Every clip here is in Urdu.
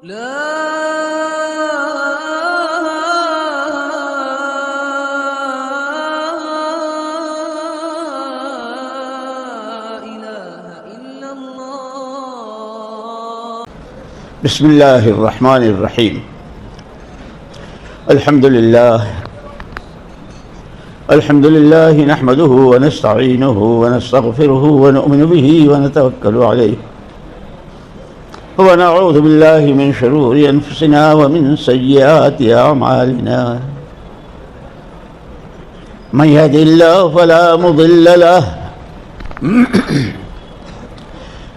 لا إله إلا الله. بسم الله الرحمن الرحيم. الحمد لله نحمده ونستعينه ونستغفره ونؤمن به ونتوكل عليه ونعوذ بالله من شرور أنفسنا ومن سيئات أعمالنا. من يهد الله فلا مضل له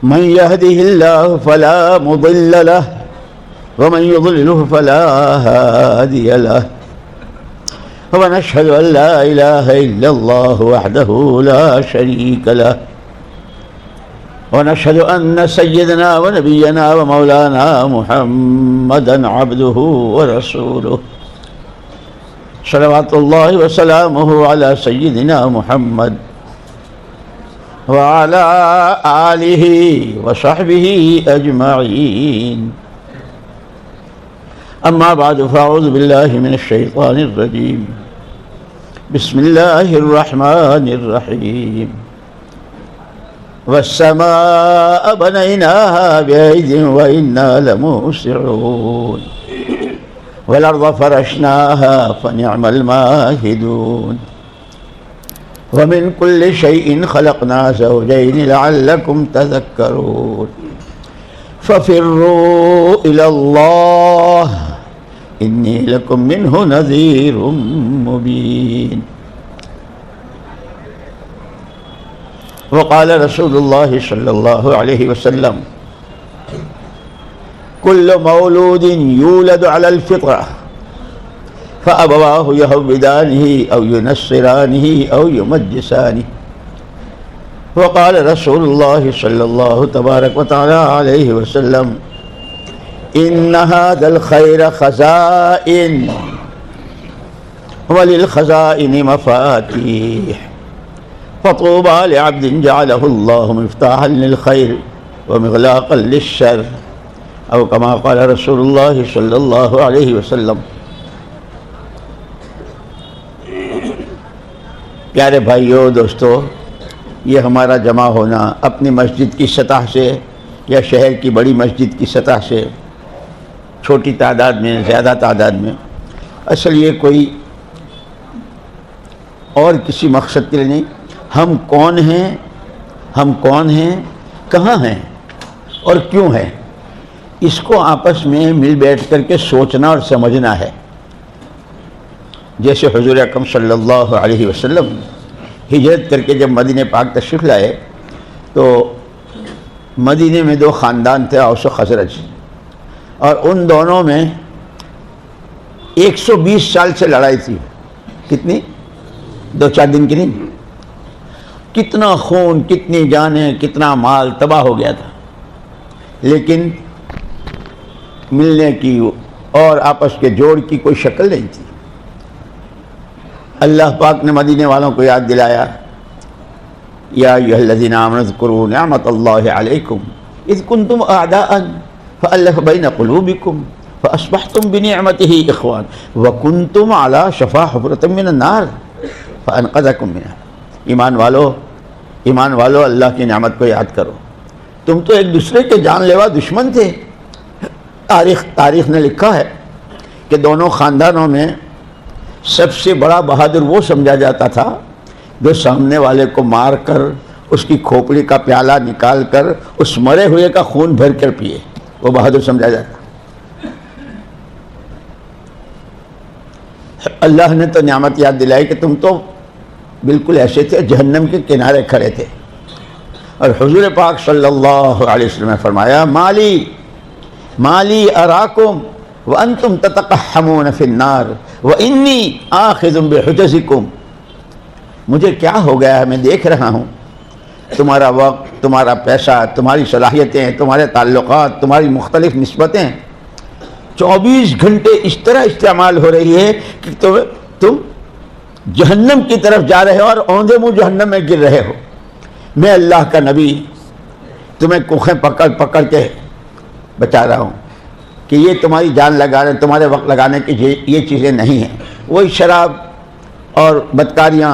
من يهده الله فلا مضل له ومن يضلله فلا هادي له. ونشهد أن لا إله إلا الله وحده لا شريك له. ونشهد أن سيدنا ونبينا ومولانا محمدا عبده ورسوله صلوات الله وسلامه على سيدنا محمد وعلى آله وصحبه أجمعين. أما بعد فأعوذ بالله من الشيطان الرجيم. بسم الله الرحمن الرحيم. والسماء بنيناها بأيد وإنا لموسعون والأرض فرشناها فنعم الماهدون. ومن كل شيء خلقنا زوجين لعلكم تذكرون. ففروا إلى الله إني لكم منه نذير مبين. وقال رسول الله صلى الله عليه وسلم كل مولود يولد على الفطرة فأبواه يهودانه أو ينصرانه أو يمجسانه. وقال رسول الله صلى الله تبارك وتعالى عليه وسلم إن هذا الخير خزائن وللخزائن مفاتيح فطوبى لعبد جعله الله مفتاحا للخير ومغلاقا للشر أو كما قال رسول الله صلی اللہ علیہ وسلم. پیارے بھائیو دوستو، یہ ہمارا جمع ہونا اپنی مسجد کی سطح سے یا شہر کی بڑی مسجد کی سطح سے، چھوٹی تعداد میں زیادہ تعداد میں، اصل یہ کوئی اور کسی مقصد کے لیے نہیں. ہم کون ہیں کہاں ہیں اور کیوں ہیں، اس کو آپس میں مل بیٹھ کر کے سوچنا اور سمجھنا ہے. جیسے حضور اکرم صلی اللہ علیہ وسلم ہجرت کر کے جب مدینہ پاک تشریف لائے تو مدینہ میں دو خاندان تھے، اوس و خزرج، اور ان دونوں میں 120 سال سے لڑائی تھی. کتنی؟ 2-4 دن کی نہیں. کتنا خون، کتنی جانیں، کتنا مال تباہ ہو گیا تھا، لیکن ملنے کی اور آپس کے جوڑ کی کوئی شکل نہیں تھی. اللہ پاک نے مدینے والوں کو یاد دلایا، یا ایھا الذین آمنوا اذکروا نعمت اللہ علیکم اذ کنتم اعداء فألف بین قلوبکم فاصبحتم بنعمتہ اخوان وکنتم علی شفا حفرۃ من النار فانقذکم منہا. ایمان والو اللہ کی نعمت کو یاد کرو. تم تو ایک دوسرے کے جان لیوا دشمن تھے. تاریخ نے لکھا ہے کہ دونوں خاندانوں میں سب سے بڑا بہادر وہ سمجھا جاتا تھا جو سامنے والے کو مار کر اس کی کھوپڑی کا پیالہ نکال کر اس مرے ہوئے کا خون بھر کر پیے، وہ بہادر سمجھا جاتا. اللہ نے تو نعمت یاد دلائی کہ تم تو بالکل ایسے تھے جہنم کے کنارے کھڑے تھے. اور حضور پاک صلی اللہ علیہ وسلم نے فرمایا مالی اراکم وانتم تتقحمون فی النار وانی آخذ بحجزکم. مجھے کیا ہو گیا ہے، میں دیکھ رہا ہوں تمہارا وقت، تمہارا پیسہ، تمہاری صلاحیتیں، تمہارے تعلقات، تمہاری مختلف نسبتیں 24 گھنٹے اس طرح استعمال ہو رہی ہے کہ تم جہنم کی طرف جا رہے ہو اور اوندھے منہ جہنم میں گر رہے ہو. میں اللہ کا نبی تمہیں کوکھیں پکڑ پکڑ کے بچا رہا ہوں کہ یہ تمہاری جان لگانے، تمہارے وقت لگانے کی یہ چیزیں نہیں ہیں۔ وہی شراب اور بدکاریاں،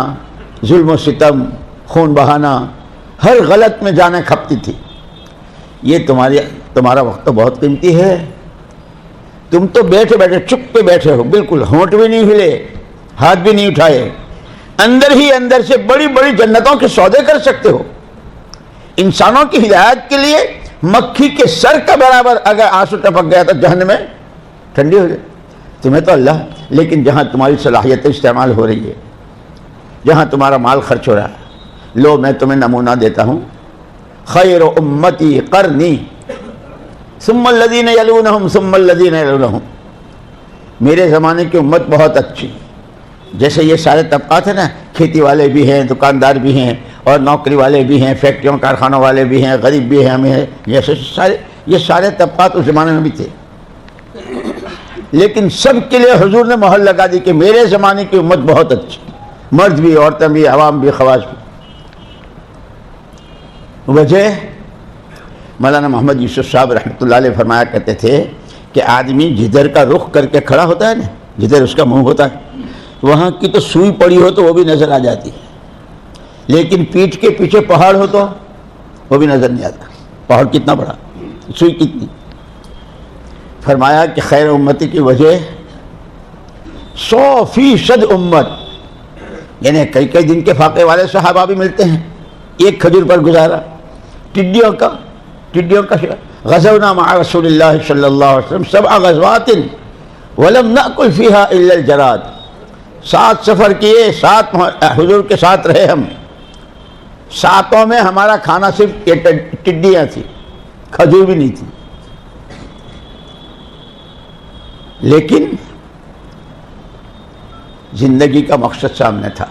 ظلم و ستم، خون بہانا، ہر غلط میں جانیں کھپتی تھی۔ یہ تمہارا وقت تو بہت قیمتی ہے، تم تو بیٹھے بیٹھے چپ پہ بیٹھے ہو، بالکل ہونٹ بھی نہیں ہلے، ہاتھ بھی نہیں اٹھائے، اندر ہی اندر سے بڑی بڑی جنتوں کے سودے کر سکتے ہو۔ انسانوں کی ہدایت کے لیے مکھی کے سر کا برابر اگر آنسو ٹپک گیا تو جہنم میں ٹھنڈی ہو جائے۔ تمہیں تو اللہ، لیکن جہاں تمہاری صلاحیتیں استعمال ہو رہی ہے، جہاں تمہارا مال خرچ ہو رہا ہے، لو میں تمہیں نمونہ دیتا ہوں۔ خیر امتی قرنی ثم الذین یلونہم ثم الذین یلونہم، میرے زمانے کی امت بہت اچھی۔ جیسے یہ سارے طبقات ہیں نا، کھیتی والے بھی ہیں، دکاندار بھی ہیں، اور نوکری والے بھی ہیں، فیکٹریوں کارخانوں والے بھی ہیں، غریب بھی ہیں، ہمیں جیسے یہ سارے طبقات اس زمانے میں بھی تھے، لیکن سب کے لیے حضور نے مہر لگا دی کہ میرے زمانے کی امت بہت اچھی، مرد بھی، عورتیں بھی، عوام بھی، خواص بھی۔ وجہ مولانا محمد یوسف صاحب رحمۃ اللہ علیہ فرمایا کرتے تھے کہ آدمی جدھر کا رخ کر کے کھڑا ہوتا ہے نا، جدھر اس کا منہ ہوتا ہے، وہاں کی تو سوئی پڑی ہو تو وہ بھی نظر آ جاتی ہے، لیکن پیٹھ کے پیچھے پہاڑ ہو تو وہ بھی نظر نہیں آتا۔ پہاڑ کتنا بڑا، سوئی کتنی۔ فرمایا کہ خیر امتی کی وجہ 100% امت، یعنی کئی کئی دن کے فاقے والے صحابہ بھی ملتے ہیں، ایک کھجور پر گزارا۔ ٹڈیوں کا غزونا مع رسول اللہ صلی اللہ علیہ وسلم 7 غزوات ولم نأکل فیہا الا الجراد، 7 سفر کیے، 7 حضور کے ساتھ رہے ہم، 7 میں ہمارا کھانا صرف یہ ٹڈیاں تھی، کھجور بھی نہیں تھی۔ لیکن زندگی کا مقصد سامنے تھا،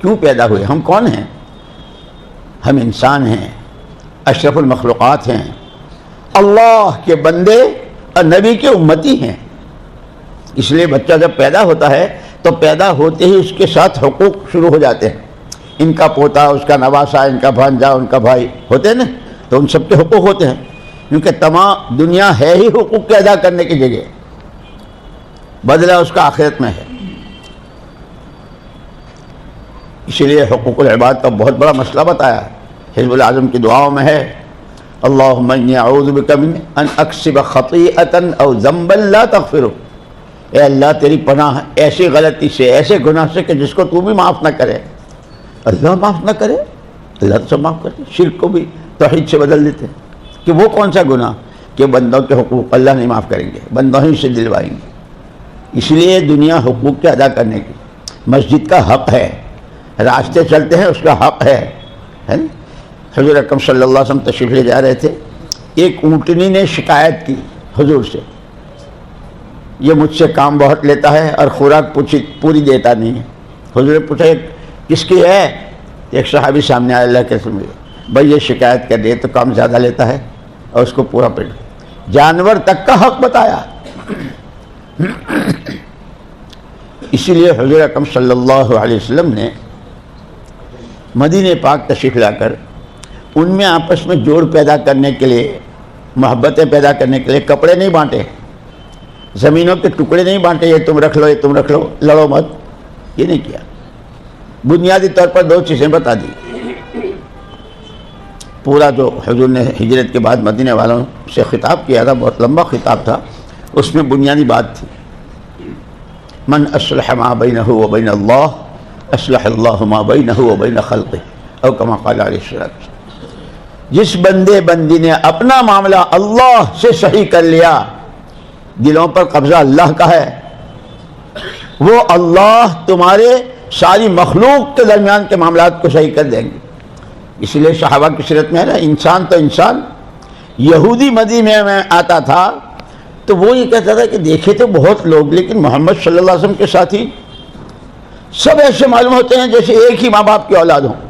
کیوں پیدا ہوئے، ہم کون ہیں؟ ہم انسان ہیں، اشرف المخلوقات ہیں، اللہ کے بندے اور نبی کے امتی ہیں۔ اس لیے بچہ جب پیدا ہوتا ہے تو پیدا ہوتے ہی اس کے ساتھ حقوق شروع ہو جاتے ہیں۔ ان کا پوتا، اس کا نواسا، ان کا بھانجا، ان کا بھائی ہوتے ہیں نا، تو ان سب کے حقوق ہوتے ہیں، کیونکہ تمام دنیا ہے ہی حقوق کے ادا کرنے کی جگہ، بدلہ اس کا آخرت میں ہے۔ اسی لیے حقوق العباد کا بہت بڑا مسئلہ بتایا حزب الاعظم کی دعاؤں میں ہے، اللہم انی اعوذ بک من ان اکسب خطیئۃ او ذنبا لا تغفرہ، اے اللہ تیری پناہ ایسی غلطی سے، ایسے گناہ سے کہ جس کو تو بھی معاف نہ کرے۔ اللہ معاف نہ کرے، اللہ تو سب معاف کرتے، شرک کو بھی توحید سے بدل دیتے کہ وہ کون سا گناہ کہ بندوں کے حقوق اللہ نہیں معاف کریں گے، بندوں ہی سے دلوائیں گے۔ اس لیے دنیا حقوق کے ادا کرنے کی، مسجد کا حق ہے، راستے چلتے ہیں اس کا حق ہے۔ حضور اکرم صلی اللہ علیہ وسلم تشریف لے جا رہے تھے، ایک اونٹنی نے شکایت کی حضور سے، یہ مجھ سے کام بہت لیتا ہے اور خوراک پوری دیتا نہیں ہے۔ حضور نے پوچھا کس کی ہے؟ ایک صحابی سامنے آیا، اللہ کے رسول، بھائی یہ شکایت کر دے تو کام زیادہ لیتا ہے اور اس کو پورا پیٹ، جانور تک کا حق بتایا۔ اسی لیے حضور اکرم صلی اللہ علیہ وسلم نے مدینہ پاک تشریف لا کر ان میں آپس میں جوڑ پیدا کرنے کے لیے، محبتیں پیدا کرنے کے لیے کپڑے نہیں بانٹے، زمینوں کے ٹکڑے نہیں بانٹے، یہ تم رکھ لو، یہ تم رکھ لو، لڑو مت، یہ نہیں کیا۔ بنیادی طور پر 2 چیزیں بتا دی۔ پورا جو حضور نے ہجرت کے بعد مدینے والوں سے خطاب کیا تھا، بہت لمبا خطاب تھا، اس میں بنیادی بات تھی، من اصلح ما بینہ و بین اللہ اصلح اللہ ما بینہ و بین خلقہ، او کما قال علیہ السلام۔ جس بندے بندی نے اپنا معاملہ اللہ سے صحیح کر لیا، دلوں پر قبضہ اللہ کا ہے، وہ اللہ تمہارے ساری مخلوق کے درمیان کے معاملات کو صحیح کر دیں گے۔ اس لیے صحابہ کی سیرت میں ہے نا، انسان تو انسان، یہودی مدینے میں آتا تھا تو وہ یہ کہتا تھا کہ دیکھے تو بہت لوگ، لیکن محمد صلی اللہ علیہ وسلم کے ساتھی سب ایسے معلوم ہوتے ہیں جیسے ایک ہی ماں باپ کی اولاد ہوں۔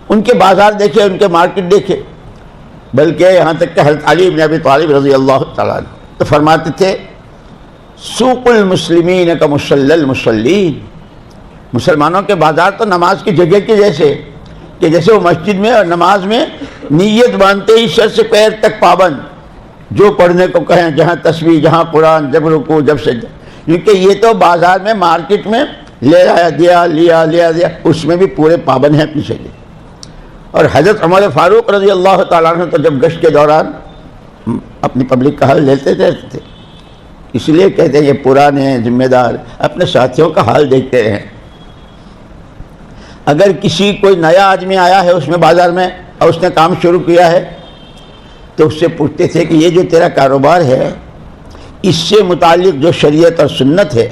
ان کے بازار دیکھے، ان کے مارکیٹ دیکھے، بلکہ یہاں تک کہ حضرت علی بن ابی طالب رضی اللہ تعالیٰ عنہ تو فرماتے تھے، سوق المسلمین کا مصلی المصلین، مسلمانوں کے بازار تو نماز کی جگہ کے جیسے، کہ جیسے وہ مسجد میں اور نماز میں نیت باندھتے ہی سر سے پیر تک پابند، جو پڑھنے کو کہیں، جہاں تسبیح، جہاں قرآن، جب رکوع، جب سجدہ، کیونکہ یہ تو بازار میں، مارکیٹ میں لے آیا، دیا، اس میں بھی پورے پابند ہیں اپنی شریعت۔ اور حضرت عمر فاروق رضی اللہ تعالیٰ عنہ تو جب گشت کے دوران اپنی پبلک کا حال لیتے تھے، اس لیے کہتے ہیں یہ پرانے ذمہ دار اپنے ساتھیوں کا حال دیکھتے رہیں۔ اگر کسی کوئی نیا آدمی آیا ہے اس میں بازار میں اور اس نے کام شروع کیا ہے تو اس سے پوچھتے تھے کہ یہ جو تیرا کاروبار ہے اس سے متعلق جو شریعت اور سنت ہے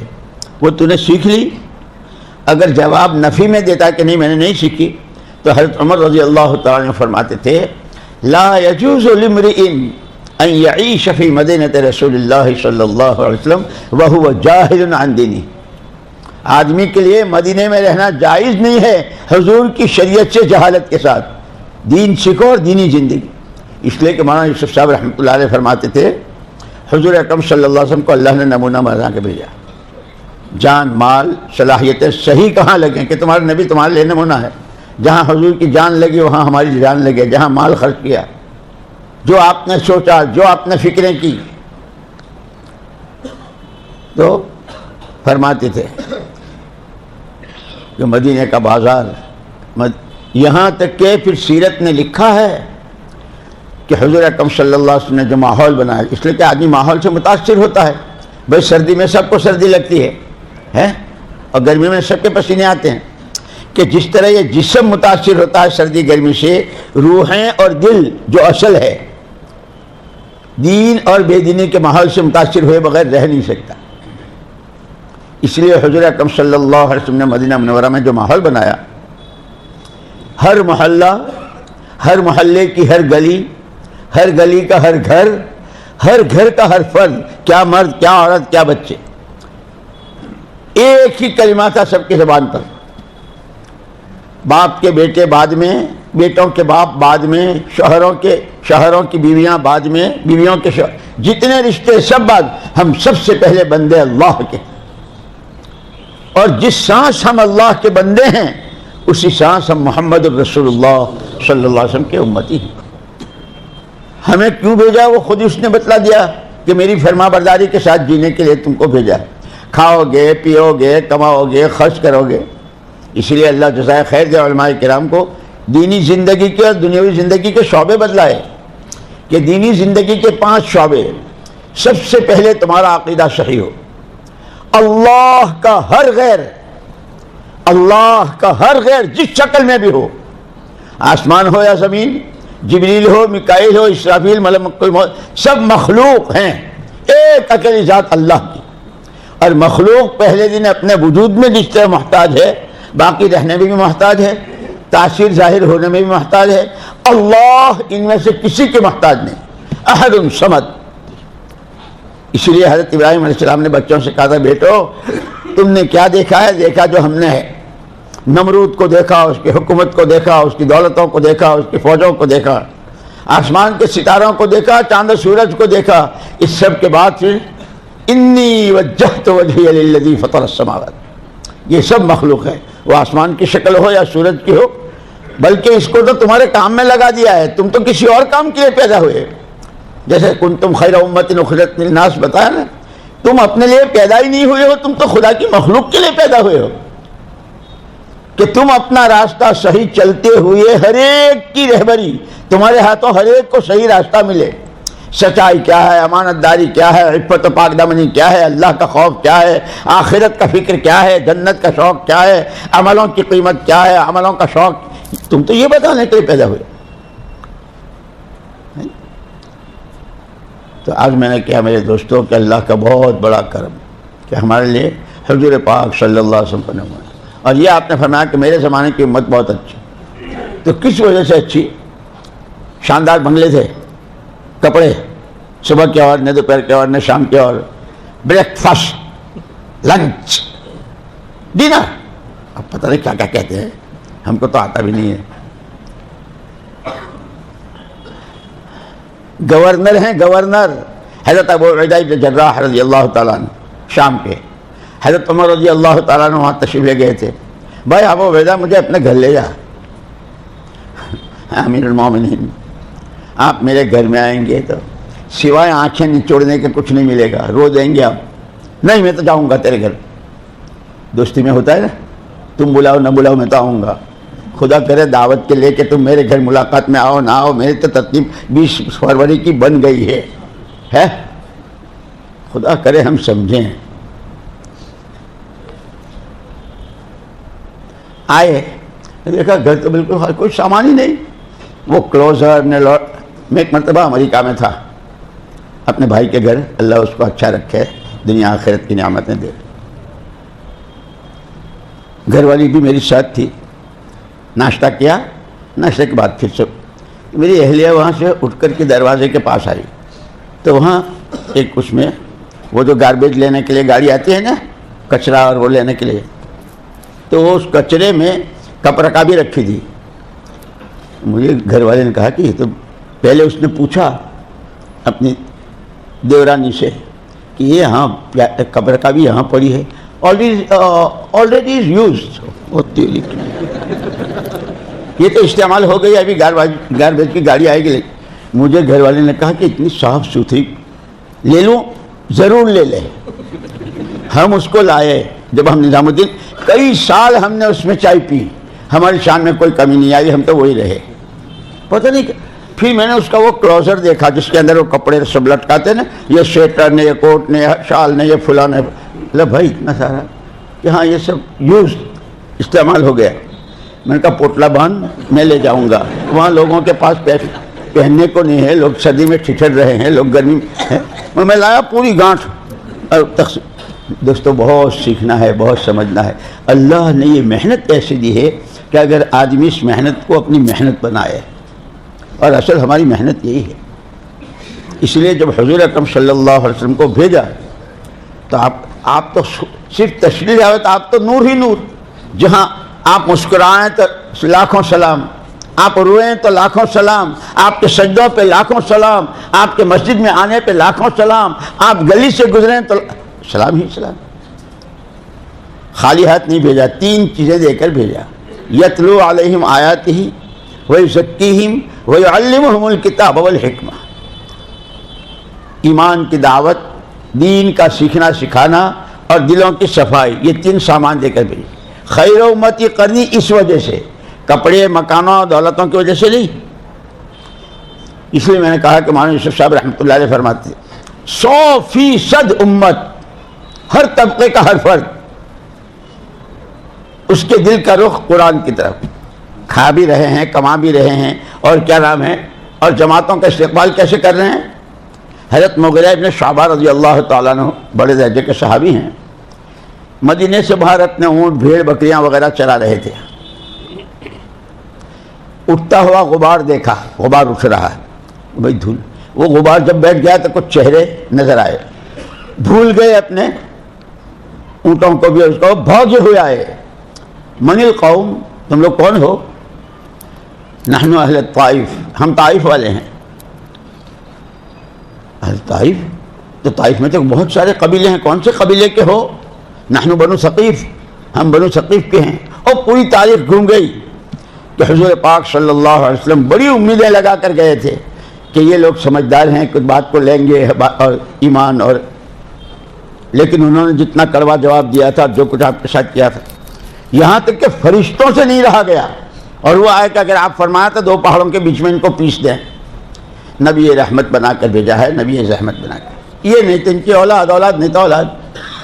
وہ تو نے سیکھ لی؟ اگر جواب نفی میں دیتا کہ نہیں میں نے نہیں سیکھی تو حضرت عمر رضی اللہ تعالیٰ عنہ فرماتے تھے لا يجوز لامرئ ان يعيش في مدينة رسول اللہ صلی اللہ علیہ وسلم وهو جاہل عن دینہ، آدمی کے لیے مدینے میں رہنا جائز نہیں ہے حضور کی شریعت سے جہالت کے ساتھ، دین سیکھو اور دینی زندگی۔ اس لیے کہ مولانا یوسف صاحب رحمۃ اللہ علیہ فرماتے تھے حضور اکرم صلی اللہ علیہ وسلم کو اللہ نے نمونہ بنا کے بھیجا، جان مال صلاحیتیں صحیح کہاں لگیں کہ تمہارا نبی تمہارے لیے نمونہ ہے، جہاں حضور کی جان لگی وہاں ہماری جان لگے، جہاں مال خرچ کیا، جو آپ نے سوچا، جو آپ نے فکریں کی۔ تو فرماتے تھے کہ مدینے کا بازار، یہاں تک کہ پھر سیرت نے لکھا ہے کہ حضور اکرم صلی اللہ علیہ وسلم نے جو ماحول بنایا، اس لیے کہ آدمی ماحول سے متاثر ہوتا ہے، بھائی سردی میں سب کو سردی لگتی ہے اور گرمی میں سب کے پسینے آتے ہیں، کہ جس طرح یہ جسم متاثر ہوتا ہے سردی گرمی سے، روحیں اور دل جو اصل ہے دین اور بے دینی کے ماحول سے متاثر ہوئے بغیر رہ نہیں سکتا۔ اس لیے حضور اکرم صلی اللہ علیہ وسلم نے مدینہ منورہ میں جو ماحول بنایا، ہر محلہ، ہر محلے کی ہر گلی، ہر گلی کا ہر گھر کا ہر فرد، کیا مرد کیا عورت کیا بچے، ایک ہی کلمہ تھا سب کی زبان پر، باپ کے بیٹے بعد میں، بیٹوں کے باپ بعد میں، شوہروں کی بیویاں بعد میں، بیویوں کے شوہر، جتنے رشتے سب بعد، ہم سب سے پہلے بندے اللہ کے، اور جس سانس ہم اللہ کے بندے ہیں اسی سانس ہم محمد الرسول اللہ صلی اللہ علیہ وسلم کے امتی ہیں۔ ہمیں کیوں بھیجا وہ خود اس نے بتلا دیا کہ میری فرما برداری کے ساتھ جینے کے لیے تم کو بھیجا ہے، کھاؤ گے، پیو گے، کماؤ گے، خرچ کرو گے۔ اس لیے اللہ جزائے خیر دے علماء کرام کو دینی زندگی کے اور دنیاوی زندگی کے شعبے بدلائے، کہ دینی زندگی کے 5 شعبے، سب سے پہلے تمہارا عقیدہ صحیح ہو، اللہ کا ہر غیر جس شکل میں بھی ہو، آسمان ہو یا زمین، جبریل ہو، میکائیل ہو، اسرافیل، ملک الموت، سب مخلوق ہیں، ایک اکیلی ذات اللہ کی، اور مخلوق پہلے دن اپنے وجود میں جس طرح محتاج ہے، باقی رہنے میں بھی محتاج ہے، تاثیر ظاہر ہونے میں بھی محتاج ہے، اللہ ان میں سے کسی کے محتاج نہیں، احد صمد۔ اس لیے حضرت ابراہیم علیہ السلام نے بچوں سے کہا تھا بیٹو تم نے کیا دیکھا ہے؟ دیکھا جو ہم نے ہے، نمرود کو دیکھا، اس کی حکومت کو دیکھا، اس کی دولتوں کو دیکھا، اس کی فوجوں کو دیکھا، آسمان کے ستاروں کو دیکھا، چاند و سورج کو دیکھا، اس سب کے بعد پھر انی وجہت وجہی للذی فطر السماوات، یہ سب مخلوق ہے، وہ آسمان کی شکل ہو یا سورج کی ہو، بلکہ اس کو تو تمہارے کام میں لگا دیا ہے، تم تو کسی اور کام کے لیے پیدا ہوئے، جیسے کنتم خیر امۃ اخرجت للناس بتایا نا، تم اپنے لیے پیدا ہی نہیں ہوئے ہو، تم تو خدا کی مخلوق کے لیے پیدا ہوئے ہو، کہ تم اپنا راستہ صحیح چلتے ہوئے ہر ایک کی رہبری تمہارے ہاتھوں، ہر ایک کو صحیح راستہ ملے، سچائی کیا ہے، امانت داری کیا ہے، عفت و پاک دامنی کیا ہے، اللہ کا خوف کیا ہے، آخرت کا فکر کیا ہے، جنت کا شوق کیا ہے، عملوں کی قیمت کیا ہے، عملوں کا شوق، تم تو یہ بتانے کے لیے پیدا ہوئے۔ تو آج میں نے کہا میرے دوستوں کہ اللہ کا بہت بڑا کرم کہ ہمارے لیے حضور پاک صلی اللہ علیہ وسلم کا نمونہ، اور یہ آپ نے فرمایا کہ میرے زمانے کی امت بہت اچھی، تو کس وجہ سے اچھی؟ شاندار بنگلے تھے، کپڑے صبح کے اور نہ دوپہر کے اور نہ شام کے اور، بریک فاسٹ، لنچ، ڈنر، اب پتہ نہیں کیا کیا کہتے ہیں، ہم کو تو آتا بھی نہیں ہے۔ گورنر ہیں، گورنر حضرت ابو عبیدہ بن جراح رضی اللہ تعالیٰ عنہ شام کے، حضرت عمر رضی اللہ تعالیٰ عنہ وہاں تشریف لے گئے تھے، بھائی ابو عبیدہ مجھے اپنے گھر لے جا، امیر المومنین آپ میرے گھر میں آئیں گے تو سوائے آنکھیں نچوڑنے کے کچھ نہیں ملے گا. رو دیں گے آپ, نہیں میں تو جاؤں گا تیرے گھر. دوستی میں ہوتا ہے نا, تم بلاؤ نہ بلاؤ میں تو آؤں گا. خدا کرے دعوت کے لے کے تم میرے گھر ملاقات میں آؤ نہ آؤ, میری تو ترتیب 20 فروری کی بن گئی ہے. خدا کرے ہم سمجھیں. آئے, دیکھا گھر تو بالکل کوئی سامان ہی نہیں. وہ کلوزر نے میں ایک مرتبہ امریکہ میں تھا اپنے بھائی کے گھر, اللہ اس کو اچھا رکھے, دنیا آخرت کی نعمتیں دے. گھر والی بھی میری ساتھ تھی. ناشتہ کیا, ناشتے کے بعد پھر سب میری اہلیہ وہاں سے اٹھ کر کے دروازے کے پاس آئی, تو وہاں ایک اس میں وہ جو گاربیج لینے کے لیے گاڑی آتی ہے نا, کچرا اور وہ لینے کے لیے, تو اس کچرے میں کپ رکھا بھی رکھی تھی. مجھے گھر والے نے کہا کہ یہ تو پہلے اس نے پوچھا اپنی دیورانی سے کہ یہ ہاں کپ رکھا بھی یہاں پڑی ہے, آلریڈی از یوزڈ. یہ تو استعمال ہو گئی, ابھی گاربیج کی گاڑی آئے گی. مجھے گھر والے نے کہا کہ اتنی صاف ستھری لے لوں, ضرور لے لے. ہم اس کو لائے. جب ہم نظام الدین, کئی سال ہم نے اس میں چائے پی, ہماری شان میں کوئی کمی نہیں آئی, ہم تو وہی رہے. پتہ نہیں پھر میں نے اس کا وہ کلوزر دیکھا جس کے اندر وہ کپڑے سب لٹکاتے نا, یہ سویٹر نے, یہ کوٹ نے, شال نے, یہ فلاں نے. بھائی اتنا سارا کہ ہاں یہ سب یوز استعمال ہو گیا. میں نے کہا پوٹلا باندھ, میں لے جاؤں گا. وہاں لوگوں کے پاس پہننے کو نہیں ہے, لوگ سردی میں ٹھٹر رہے ہیں, لوگ گرمی ہے. میں لایا پوری گانٹھ. دوستو بہت سیکھنا ہے, بہت سمجھنا ہے. اللہ نے یہ محنت ایسی دی ہے کہ اگر آدمی اس محنت کو اپنی محنت بنائے, اور اصل ہماری محنت یہی ہے. اس لیے جب حضور اکرم صلی اللہ علیہ وسلم کو بھیجا تو آپ تو صرف تشریف آئے تو آپ تو نور ہی نور. جہاں آپ مسکرائیں تو لاکھوں سلام, آپ روئیں تو لاکھوں سلام, آپ کے سجدوں پہ لاکھوں سلام, آپ کے مسجد میں آنے پہ لاکھوں سلام, آپ گلی سے گزریں تو سلام ہی سلام. خالی ہاتھ نہیں بھیجا, 3 چیزیں دے کر بھیجا. یتلو علیہم آیاتہ ویزکیہم ویعلمہم الکتاب والحکمہ. ایمان کی دعوت, دین کا سیکھنا سکھانا اور دلوں کی صفائی, یہ 3 سامان دے کر بھیجا. خیر امتی قرنی اس وجہ سے, کپڑے مکانوں دولتوں کی وجہ سے نہیں. اس لیے میں نے کہا کہ مولانا یوسف صاحب رحمۃ اللہ علیہ فرماتے 100% امت, ہر طبقے کا ہر فرد, اس کے دل کا رخ قرآن کی طرف. کھا بھی رہے ہیں, کما بھی رہے ہیں, اور کیا نام ہے, اور جماعتوں کا استقبال کیسے کر رہے ہیں. حضرت مغیرہ ابن شعبہ رضی اللہ تعالیٰ عنہ بڑے درجے کے صحابی ہیں. مدینے سے باہر اپنے اونٹ بھیڑ بکریاں وغیرہ چلا رہے تھے. اٹھتا ہوا غبار دیکھا, غبار اٹھ رہا ہے, بھائی دھول. وہ غبار جب بیٹھ گیا تو کچھ چہرے نظر آئے, بھول گئے اپنے اونٹوں کو بھی, اس کو بھاگے ہوئے آئے. من القوم, تم لوگ کون ہو؟ نحن اہل طائف, ہم طائف والے ہیں. اہل طائف, تو طائف میں تو بہت سارے قبیلے ہیں, کون سے قبیلے کے ہو؟ نحن بنو ثقیف, ہم بنو ثقیف کے ہیں. اور پوری تاریخ گھوم گئی کہ حضور پاک صلی اللہ علیہ وسلم بڑی امیدیں لگا کر گئے تھے کہ یہ لوگ سمجھدار ہیں, کچھ بات کو لیں گے اور ایمان, اور لیکن انہوں نے جتنا کڑوا جواب دیا تھا, جو کچھ آپ کے ساتھ کیا تھا, یہاں تک کہ فرشتوں سے نہیں رہا گیا. اور وہ آئے کہ اگر آپ فرمایا تو 2 پہاڑوں کے بیچ میں ان کو پیس دیں. نبی رحمت بنا کر بھیجا ہے, نبی رحمت بنا کر. یہ نہیں تو ان کی اولاد نہیں تو اولاد.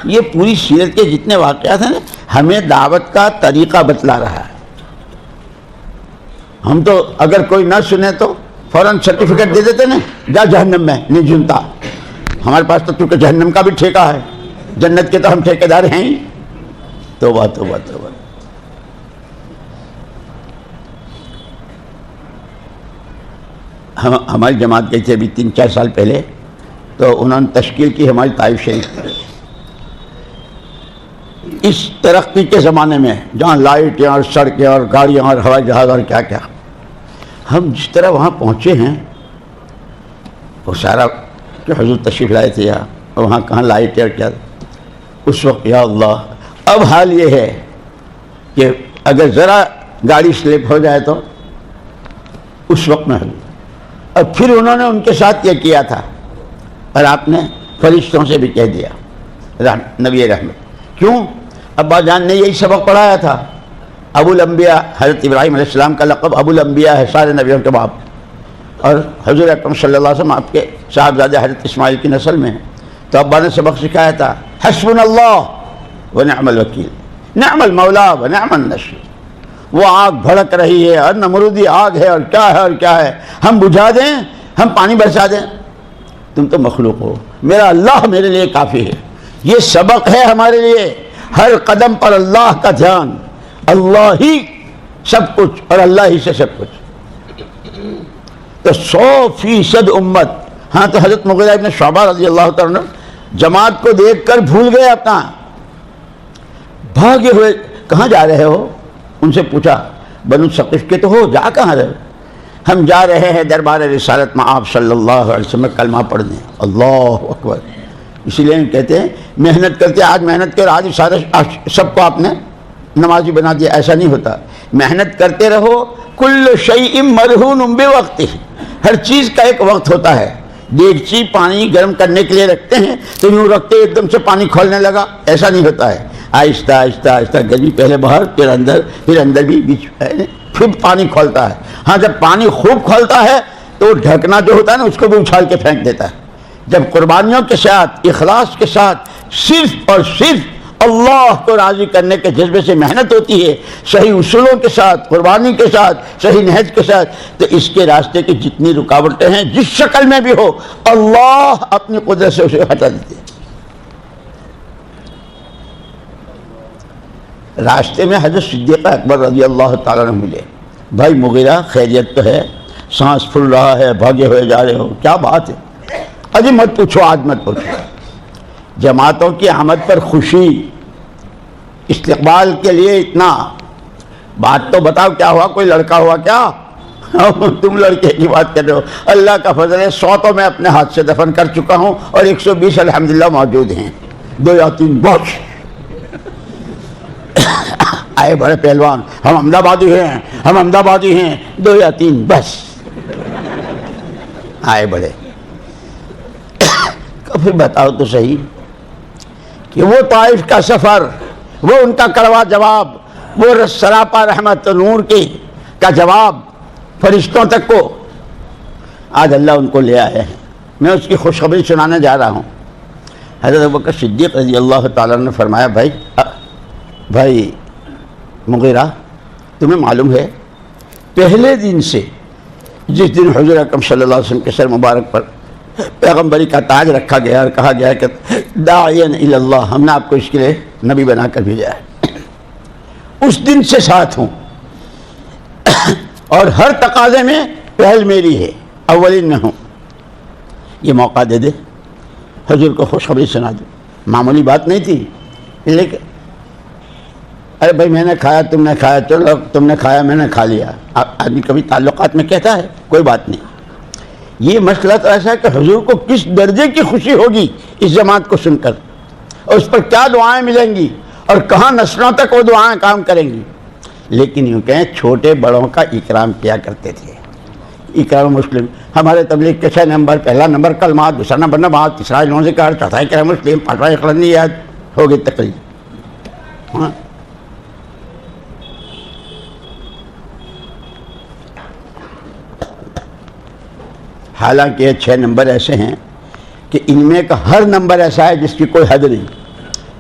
یہ پوری سیرت کے جتنے واقعات ہیں نا, ہمیں دعوت کا طریقہ بتلا رہا ہے. ہم تو اگر کوئی نہ سنے تو فوراً سرٹیفکیٹ دے دیتے نا, جا جہنم میں, نہیں جنتا. ہمارے پاس تو کیونکہ جہنم کا بھی ٹھیکہ ہے, جنت کے تو ہم ٹھیکیدار ہیں ہی. توبہ توبہ توبہ. ہماری جماعت گئی تھی ابھی 3-4 سال پہلے, تو انہوں نے تشکیل کی ہماری طائف شریف. اس ترقی کے زمانے میں جہاں لائٹیں اور سڑکیں اور گاڑیاں اور ہوائی جہاز اور کیا کیا, ہم جس طرح وہاں پہنچے ہیں وہ سارا کہ حضور تشریف لائے تھے, یا وہاں کہاں لائٹیں اور کیا. اس وقت یا اللہ, اب حال یہ ہے کہ اگر ذرا گاڑی سلپ ہو جائے تو اس وقت میں. اور پھر انہوں نے ان کے ساتھ یہ کیا تھا اور آپ نے فرشتوں سے بھی کہہ دیا نبی رحمت. کیوں؟ ابا جان نے یہی سبق پڑھایا تھا. ابو الانبیاء حضرت ابراہیم علیہ السلام کا لقب ابو الانبیاء ہے، سارے نبیوں کے باپ، اور حضور اکرم صلی اللہ علیہ وسلم آپ کے صاحبزادے حضرت اسماعیل کی نسل میں ہیں. تو ابا نے سبق سکھایا تھا حسبنا اللہ ونعم الوکیل، نعم المولا ونعم النصیر. وہ آگ بھڑک رہی ہے اور نمرودی آگ ہے اور کیا ہے اور کیا ہے، ہم بجھا دیں، ہم پانی برسا دیں، تم تو مخلوق ہو، میرا اللہ میرے لیے کافی ہے. یہ سبق ہے ہمارے لیے، ہر قدم پر اللہ کا دھیان، اللہ ہی سب کچھ اور اللہ ہی سے سب کچھ. تو 100% امت. ہاں تو حضرت مغیرہ ابن شعبہ رضی اللہ تعالیٰ عنہ جماعت کو دیکھ کر بھول گئے اپنا، بھاگے ہوئے. کہاں جا رہے ہو؟ ان سے پوچھا بنو ثقیف کے تو ہو، جا کہاں رہے ہو؟ ہم جا رہے ہیں دربار رسالت میں آپ صلی اللہ علیہ وسلم کلمہ پڑھنے. اللہ اکبر. اسی لیے ہم کہتے ہیں محنت کرتے، آج محنت کر، آج سارے سب کو آپ نے نمازی بنا دیا، ایسا نہیں ہوتا. محنت کرتے رہو. کل شیء مرہون بوقتہ، ہر چیز کا ایک وقت ہوتا ہے. دیگچی پانی گرم کرنے کے لیے رکھتے ہیں تو یوں رکھتے ایک دم سے پانی کھولنے لگا، ایسا نہیں ہوتا ہے. آہستہ آہستہ آہستہ گرمی پہلے باہر، پھر اندر بھی بیچ پھر پانی کھولتا ہے. ہاں جب پانی خوب کھولتا ہے تو ڈھکنا جو ہوتا ہے نا اس کو بھی اچھال کے پھینک دیتا ہے. جب قربانیوں کے ساتھ، اخلاص کے ساتھ، صرف اور صرف اللہ کو راضی کرنے کے جذبے سے محنت ہوتی ہے، صحیح اصولوں کے ساتھ، قربانی کے ساتھ، صحیح نہج کے ساتھ، تو اس کے راستے کی جتنی رکاوٹیں ہیں جس شکل میں بھی ہو، اللہ اپنی قدرت سے اسے ہٹا دیتے ہیں. راستے میں حضرت صدیق اکبر رضی اللہ تعالیٰ عنہ ملے. بھائی مغیرہ خیریت تو ہے؟ سانس پھول رہا ہے، بھاگے ہوئے جا رہے ہو، کیا بات ہے؟ ابھی مت پوچھو، آج مت پوچھو. جماعتوں کی آمد پر خوشی، استقبال کے لیے اتنا. بات تو بتاؤ کیا ہوا؟ کوئی لڑکا ہوا کیا؟ تم لڑکے کی بات کر رہے ہو. اللہ کا فضل ہے 100 تو میں اپنے ہاتھ سے دفن کر چکا ہوں اور 120 الحمدللہ موجود ہیں. 2 یا 3 بس آئے بڑے پہلوان، ہم احمدآبادی ہیں، ہم احمدآبادی ہیں. 2 یا 3 بس آئے بڑے. پھر بتاؤ تو صحیح کہ وہ طائف کا سفر، وہ ان کا کڑوا جواب، وہ سراپا رحمت نور کی کا جواب فرشتوں تک کو آج اللہ ان کو لے آئے ہیں. میں اس کی خوشخبری سنانے جا رہا ہوں. حضرت ابوبکر صدیق رضی اللہ تعالیٰ نے فرمایا بھائی مغیرہ، تمہیں معلوم ہے پہلے دن سے جس دن حضور اکرم صلی اللہ علیہ وسلم کے سر مبارک پر پیغمبری کا تاج رکھا گیا اور کہا گیا کہ داعیا الی اللہ، ہم نے آپ کو اس کے لیے نبی بنا کر بھیجا ہے، اس دن سے ساتھ ہوں اور ہر تقاضے میں پہل میری ہے، اولین میں ہوں. یہ موقع دے دے، حضور کو خوشخبری سنا دو. معمولی بات نہیں تھی. لیکن ارے بھائی میں نے کھایا، تم نے کھایا، چلو تم نے کھایا میں نے کھا لیا. آدمی کبھی تعلقات میں کہتا ہے کوئی بات نہیں. یہ مسئلہ تو ایسا ہے کہ حضور کو کس درجے کی خوشی ہوگی اس جماعت کو سن کر، اور اس پر کیا دعائیں ملیں گی اور کہاں نسلوں تک وہ دعائیں کام کریں گی. لیکن یوں کہیں چھوٹے بڑوں کا اکرام کیا کرتے تھے. اکرام مسلم، ہمارے تبلیغ کے 6 نمبر، پہلا نمبر کلمات، دوسرا نمبر نماز، تیسرا علم و ذکر، چوتھا اکرام مسلم، پانچواں اخلاصیات، ہو گئی تقریر. ہاں حالانکہ یہ 6 نمبر ایسے ہیں کہ ان میں کا ہر نمبر ایسا ہے جس کی کوئی حد نہیں.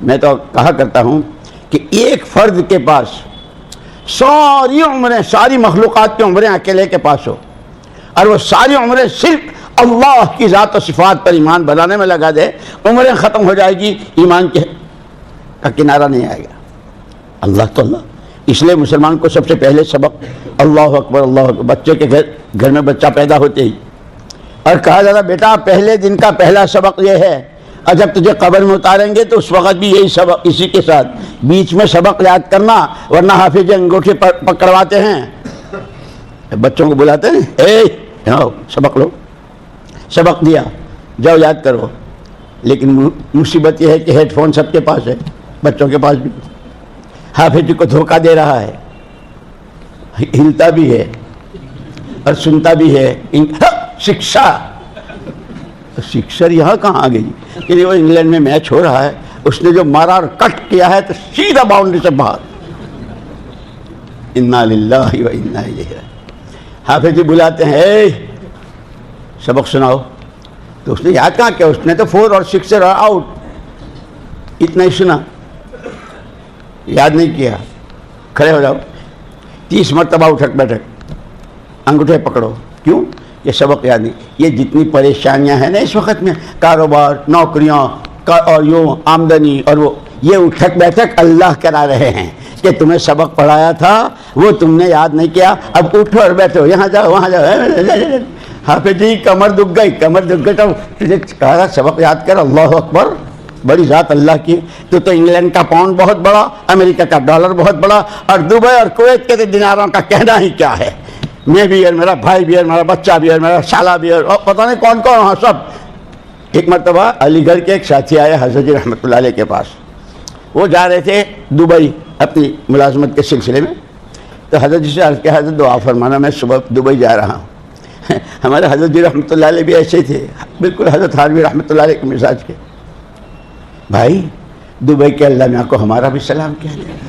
میں تو کہا کرتا ہوں کہ ایک فرد کے پاس ساری عمریں، ساری مخلوقات کی عمریں اکیلے کے پاس ہو اور وہ ساری عمریں صرف اللہ کی ذات و صفات پر ایمان بنانے میں لگا دے، عمریں ختم ہو جائے گی، ایمان کا کنارہ نہیں آئے گا. اللہ تو اللہ. اس لیے مسلمان کو سب سے پہلے سبق اللہ اکبر اللہ اکبر. بچے کے گھر میں بچہ پیدا ہوتے ہی اور کہا جاتا بیٹا پہلے دن کا پہلا سبق یہ ہے، اور جب تجھے قبر میں اتاریں گے تو اس وقت بھی یہی سبق، اسی کے ساتھ بیچ میں سبق یاد کرنا، ورنہ حافظ انگوٹھی پکڑواتے ہیں. بچوں کو بلاتے ہیں، اے سبق لو، سبق دیا جاؤ یاد کرو. لیکن مصیبت یہ ہے کہ ہیڈ فون سب کے پاس ہے، بچوں کے پاس بھی. حافظ جی کو دھوکہ دے رہا ہے، ہلتا بھی ہے اور سنتا بھی ہے. شکشا سکسر یہاں کہاں آ گئی کہ وہ انگلینڈ میں میچ ہو رہا ہے، اس نے جو مارا اور کٹ کیا ہے تو سیدھا باؤنڈری سے باہر. انا للہ و انا الیہ. حافظ جی بلاتے ہیں اے سبق سناؤ، تو اس نے یاد کہاں کیا، اس نے تو 4 اور 6 اور آؤٹ اتنا ہی سنا، یاد نہیں کیا. کھڑے ہو جاؤ، 30 مرتبہ اٹھک بیٹھک، انگوٹھے پکڑو. کیوں؟ یہ سبق یاد نہیں. یہ جتنی پریشانیاں ہیں نا اس وقت میں، کاروبار، نوکریاں اور یوں آمدنی اور وہ، یہ اٹھک بیٹھک اللہ کرا رہے ہیں کہ تمہیں سبق پڑھایا تھا وہ تم نے یاد نہیں کیا، اب اٹھو اور بیٹھو، یہاں جاؤ وہاں جاؤ. حافظ جی کمر دکھ گئی تو تجھے کہا سبق یاد کر. اللہ اکبر، بڑی ذات اللہ کی. تو انگلینڈ کا پاؤنڈ بہت بڑا، امریکہ کا ڈالر بہت بڑا، اور دبئی اور کویت کے دیناروں کا کہنا ہی کیا ہے. میں بھی اور میرا بھائی بھی اور میرا بچہ بھی اور میرا شالہ بھی اور پتہ نہیں کون کون وہاں سب. ایک مرتبہ علی گڑھ کے ایک ساتھی آئے حضرت جی رحمۃ اللہ علیہ کے پاس. وہ جا رہے تھے دبئی اپنی ملازمت کے سلسلے میں. تو حضرت جی سے عرض کیا حضرت دعا فرمانا، میں صبح دبئی جا رہا ہوں. ہمارے حضرت جی رحمۃ اللہ علیہ بھی ایسے ہی تھے، بالکل حضرت تھانوی رحمۃ اللہ علیہ کے مزاج کے. بھائی دبئی کے اللہ میاں کو ہمارا بھی سلام کیا جائے.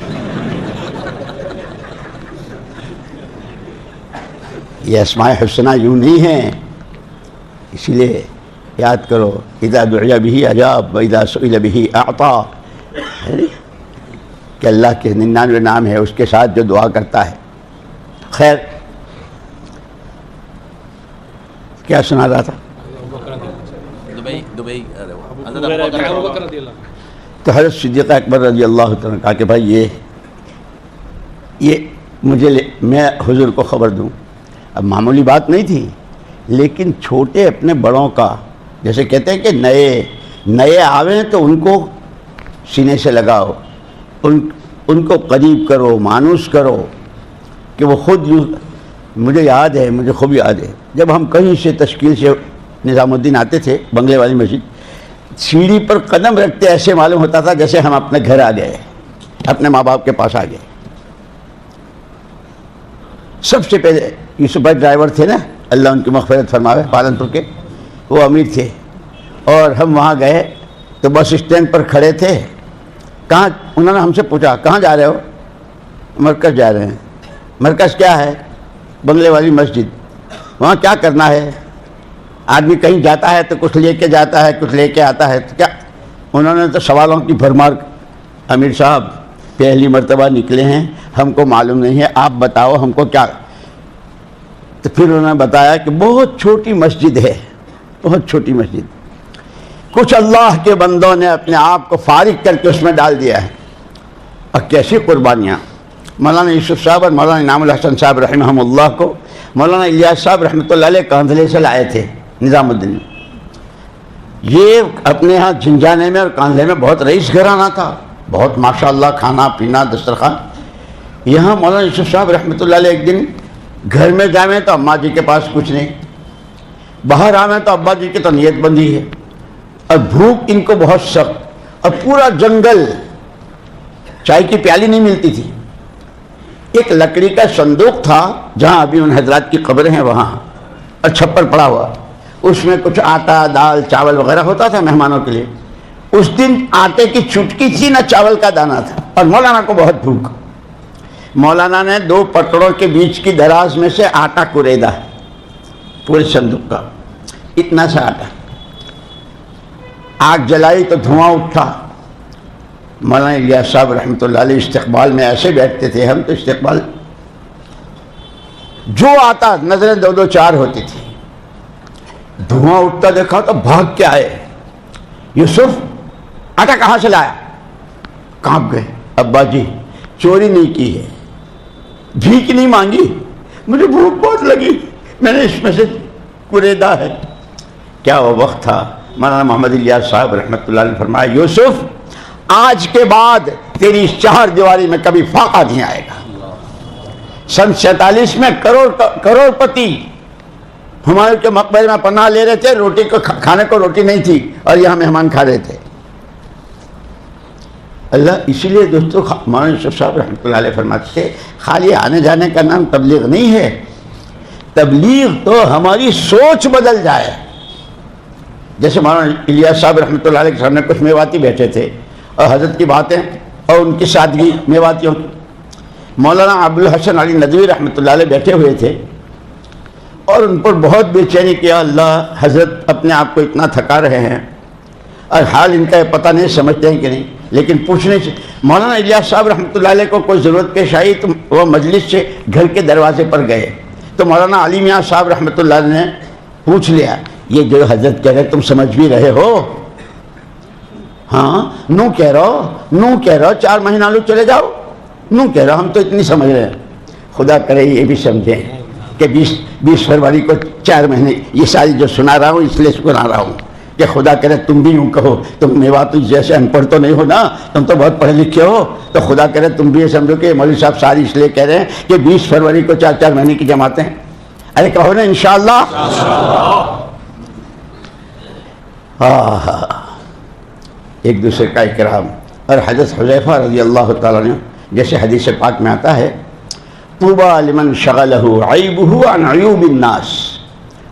یہ اسماء حسنہ یوں نہیں ہیں، اسی لیے یاد کرو اذا دعی بہ اجاب واذا سئل بہ اعطا، کہ اللہ کے 99 نام ہے، اس کے ساتھ جو دعا کرتا ہے. خیر کیا سنا رہا تھا؟ تو حضرت صدیق اکبر رضی اللہ تعالیٰ نے کہا کہ بھائی یہ مجھے میں حضور کو خبر دوں. اب معمولی بات نہیں تھی، لیکن چھوٹے اپنے بڑوں کا، جیسے کہتے ہیں کہ نئے آویں تو ان کو سینے سے لگاؤ، ان کو قریب کرو، مانوس کرو کہ وہ خود یوں. مجھے یاد ہے، مجھے خوب یاد ہے، جب ہم کہیں سے تشکیل سے نظام الدین آتے تھے بنگلے والی مسجد، سیڑھی پر قدم رکھتے ایسے معلوم ہوتا تھا جیسے ہم اپنے گھر آ گئے، اپنے ماں باپ کے پاس آ گئے. سب سے پہلے یوسف بھائی ڈرائیور تھے نا، اللہ ان کی مغفرت فرماوے، پالنپور کے، وہ امیر تھے. اور ہم وہاں گئے تو بس اسٹینڈ پر کھڑے تھے. کہاں؟ انہوں نے ہم سے پوچھا کہاں جا رہے ہو؟ مرکز جا رہے ہیں. مرکز کیا ہے؟ بنگلے والی مسجد. وہاں کیا کرنا ہے؟ آدمی کہیں جاتا ہے تو کچھ لے کے جاتا ہے، کچھ لے کے آتا ہے، تو کیا؟ انہوں نے تو سوالوں کی بھرمار. امیر صاحب پہلی مرتبہ نکلے ہیں، ہم کو معلوم نہیں ہے، آپ بتاؤ ہم کو کیا. تو پھر انہوں نے بتایا کہ بہت چھوٹی مسجد ہے، بہت چھوٹی مسجد، کچھ اللہ کے بندوں نے اپنے آپ کو فارغ کر کے اس میں ڈال دیا ہے. اور کیسی قربانیاں. مولانا یوسف صاحب اور مولانا انعام الحسن صاحب رحمہم اللہ کو مولانا الیاس صاحب رحمۃ اللہ علیہ کاندھلے سے لائے تھے نظام الدین. یہ اپنے ہاں جھنجھانے میں اور کاندھلے میں بہت رئیس گھرانہ تھا، بہت ماشاءاللہ کھانا پینا دسترخوان. یہاں مولانا یوسف صاحب رحمۃ اللہ علیہ ایک دن گھر میں جائیں تو اماں جی کے پاس کچھ نہیں، باہر آویں تو ابا جی کی تو نیت بندی ہے، اور بھوک ان کو بہت سخت، اور پورا جنگل، چائے کی پیالی نہیں ملتی تھی. ایک لکڑی کا صندوق تھا جہاں ابھی ان حضرات کی قبریں ہیں وہاں، اور چھپر پڑا ہوا، اس میں کچھ آٹا دال چاول وغیرہ ہوتا تھا مہمانوں کے لیے. اس دن آٹے کی چٹکی تھی نہ چاول کا دانہ تھا، اور مولانا کو بہت بھوک. مولانا نے 2 پٹڑوں کے بیچ کی دراز میں سے آٹا کوریدا پورے صندوق کا، اتنا سا آٹا. آگ جلائی تو دھواں اٹھا. مولانا الیاس صاحب رحمۃ اللہ علیہ استقبال میں ایسے بیٹھتے تھے، ہم تو استقبال جو آتا نظریں 2 4 ہوتی تھی. دھواں اٹھتا دیکھا تو بھاگ کے آئے. یوسف آٹا کہاں سے لایا؟ کانپ گئے. ابا جی چوری نہیں کی ہے، بھیک نہیں مانگی، مجھے بھوک بہت لگی، میں نے اس میں سے کوریدا ہے. کیا وہ وقت تھا. مولانا محمد الیاس صاحب رحمۃ اللہ علیہ فرمایا یوسف آج کے بعد تیری اس 4 دیواری میں کبھی فاقہ نہیں آئے گا. سن 47 میں کروڑ پتی ہمایوں کے مقبرے میں پناہ لے رہے تھے، روٹی کو کھانے کو روٹی نہیں تھی، اور یہاں مہمان کھا رہے تھے. اللہ اسی لیے دوستو مولانا یوسف صاحب رحمۃ اللہ علیہ فرماتے تھے خالی آنے جانے کا نام تبلیغ نہیں ہے. تبلیغ تو ہماری سوچ بدل جائے. جیسے مولانا الیاس صاحب رحمۃ اللہ علیہ کے سامنے کچھ میواتی بیٹھے تھے اور حضرت کی باتیں اور ان کی سادگی میواتیوں کی. مولانا ابوالحسن علی ندوی رحمۃ اللہ علیہ بیٹھے ہوئے تھے اور ان پر بہت بے چینی کیا. اللہ حضرت اپنے آپ کو اتنا تھکا رہے ہیں اور حال ان کا پتہ نہیں سمجھتے ہیں کہ نہیں, لیکن پوچھنے سے مولانا الیاس صاحب رحمۃ اللہ علیہ کو کوئی ضرورت پیش آئی تو وہ مجلس سے گھر کے دروازے پر گئے تو مولانا علی میاں صاحب رحمۃ اللہ علیہ نے پوچھ لیا, یہ جو حضرت کہہ رہے تم سمجھ بھی رہے ہو؟ ہاں نو کہہ رہو 4 مہینہ لو چلے جاؤ, نو کہہ رہو, ہم تو اتنی سمجھ رہے ہیں. خدا کرے یہ بھی سمجھیں کہ 20 فروری کو 4 مہینے, یہ ساری جو سنا رہا ہوں اس لیے سنا رہا ہوں کہ خدا کرے تم بھی یوں کہو, تم میوات جیسے ان پڑھ تو نہیں ہو نا, تم تو بہت پڑھے لکھے ہو, تو خدا کرے تم بھی یہ سمجھو کہ مولوی صاحب ساری اس لیے کہہ رہے ہیں کہ 20 فروری کو 4 مہینے کی جماعتیں. ارے کہو نا انشاءاللہ. ایک دوسرے کا اکرام. اور حضرت حذیفہ رضی اللہ تعالیٰ عنہ جیسے حدیث پاک میں آتا ہے, طوبیٰ لمن شغلہ عیبہ عن عیوب الناس,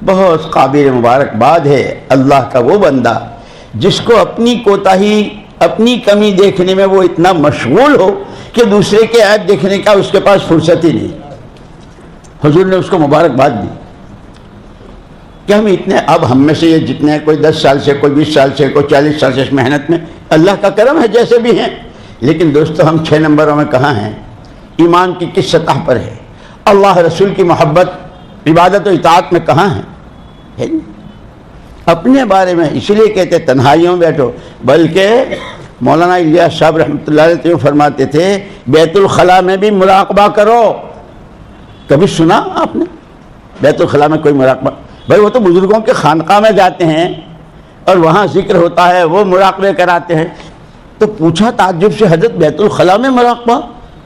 بہت قابل مبارکباد ہے اللہ کا وہ بندہ جس کو اپنی کوتاہی اپنی کمی دیکھنے میں وہ اتنا مشغول ہو کہ دوسرے کے عیب دیکھنے کا اس کے پاس فرصت ہی نہیں. حضور نے اس کو مبارکباد دی کہ ہم اتنے, اب ہم میں سے یہ جتنے کوئی 10 سال سے, کوئی 20 سال سے, کوئی 40 سال سے اس محنت میں, اللہ کا کرم ہے جیسے بھی ہیں, لیکن دوستو ہم 6 نمبروں میں کہاں ہیں؟ ایمان کی کس سطح پر ہے؟ اللہ رسول کی محبت عبادت و اطاعت میں کہاں ہے؟ اپنے بارے میں اس لیے کہتے تنہائیوں میں بیٹھو, بلکہ مولانا الیاس صاحب رحمۃ اللہ علیہ تو فرماتے تھے بیت الخلاء میں بھی مراقبہ کرو. کبھی سنا آپ نے بیت الخلاء میں کوئی مراقبہ؟ بھائی وہ تو بزرگوں کے خانقاہ میں جاتے ہیں اور وہاں ذکر ہوتا ہے, وہ مراقبے کراتے ہیں. تو پوچھا تعجب سے, حضرت بیت الخلاء میں مراقبہ؟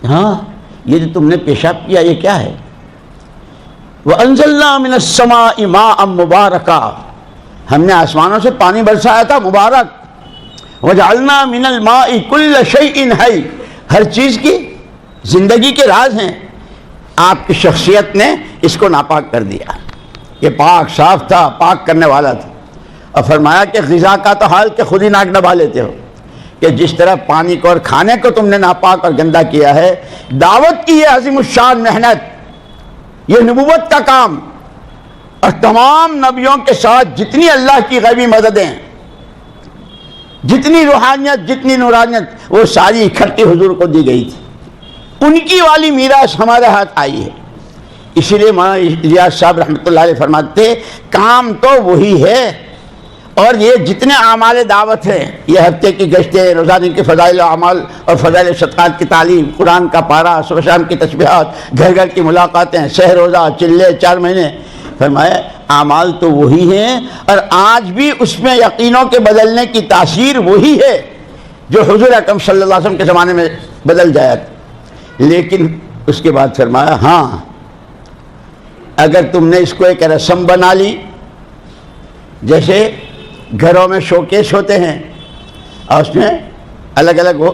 ہاں, یہ جو تم نے پیشاب کیا یہ کیا ہے؟ وَأَنزَلْنَا مِنَ السَّمَاءِ مَاءً مُبَارَكًا, ہم نے آسمانوں سے پانی برسایا تھا مبارک. وَجَعَلْنَا مِنَ الْمَاءِ كُلَّ شَيْءٍ حَيٍّ, ہر چیز کی زندگی کے راز ہیں. آپ کی شخصیت نے اس کو ناپاک کر دیا. یہ پاک صاف تھا, پاک کرنے والا تھا. اور فرمایا کہ غذا کا تو حال کہ خود ہی ناک دبا لیتے ہو, کہ جس طرح پانی کو اور کھانے کو تم نے ناپاک اور گندا کیا ہے, دعوت کی یہ عظیم الشان محنت, یہ نبوت کا کام, اور تمام نبیوں کے ساتھ جتنی اللہ کی غیبی مددیں, جتنی روحانیت, جتنی نورانیت, وہ ساری اکٹھی حضور کو دی گئی تھی. ان کی والی میراث ہمارے ہاتھ آئی ہے. اسی لیے مولانا الیاس صاحب رحمۃ اللہ علیہ فرماتے کام تو وہی ہے, اور یہ جتنے اعمال دعوت ہیں, یہ ہفتے کی گشتیں, روزانہ کے فضائل اعمال اور فضائل صدقات کی تعلیم, قرآن کا پارہ, صبح شام کی تسبیحات, گھر گھر کی ملاقاتیں, سحر روزہ, چلے 4 مہینے, فرمایا اعمال تو وہی ہیں, اور آج بھی اس میں یقینوں کے بدلنے کی تاثیر وہی ہے جو حضور اکرم صلی اللہ علیہ وسلم کے زمانے میں بدل جایا تھا. لیکن اس کے بعد فرمایا ہاں اگر تم نے اس کو ایک رسم بنا لی, جیسے گھروں میں شوکیس ہوتے ہیں اور اس میں الگ الگ وہ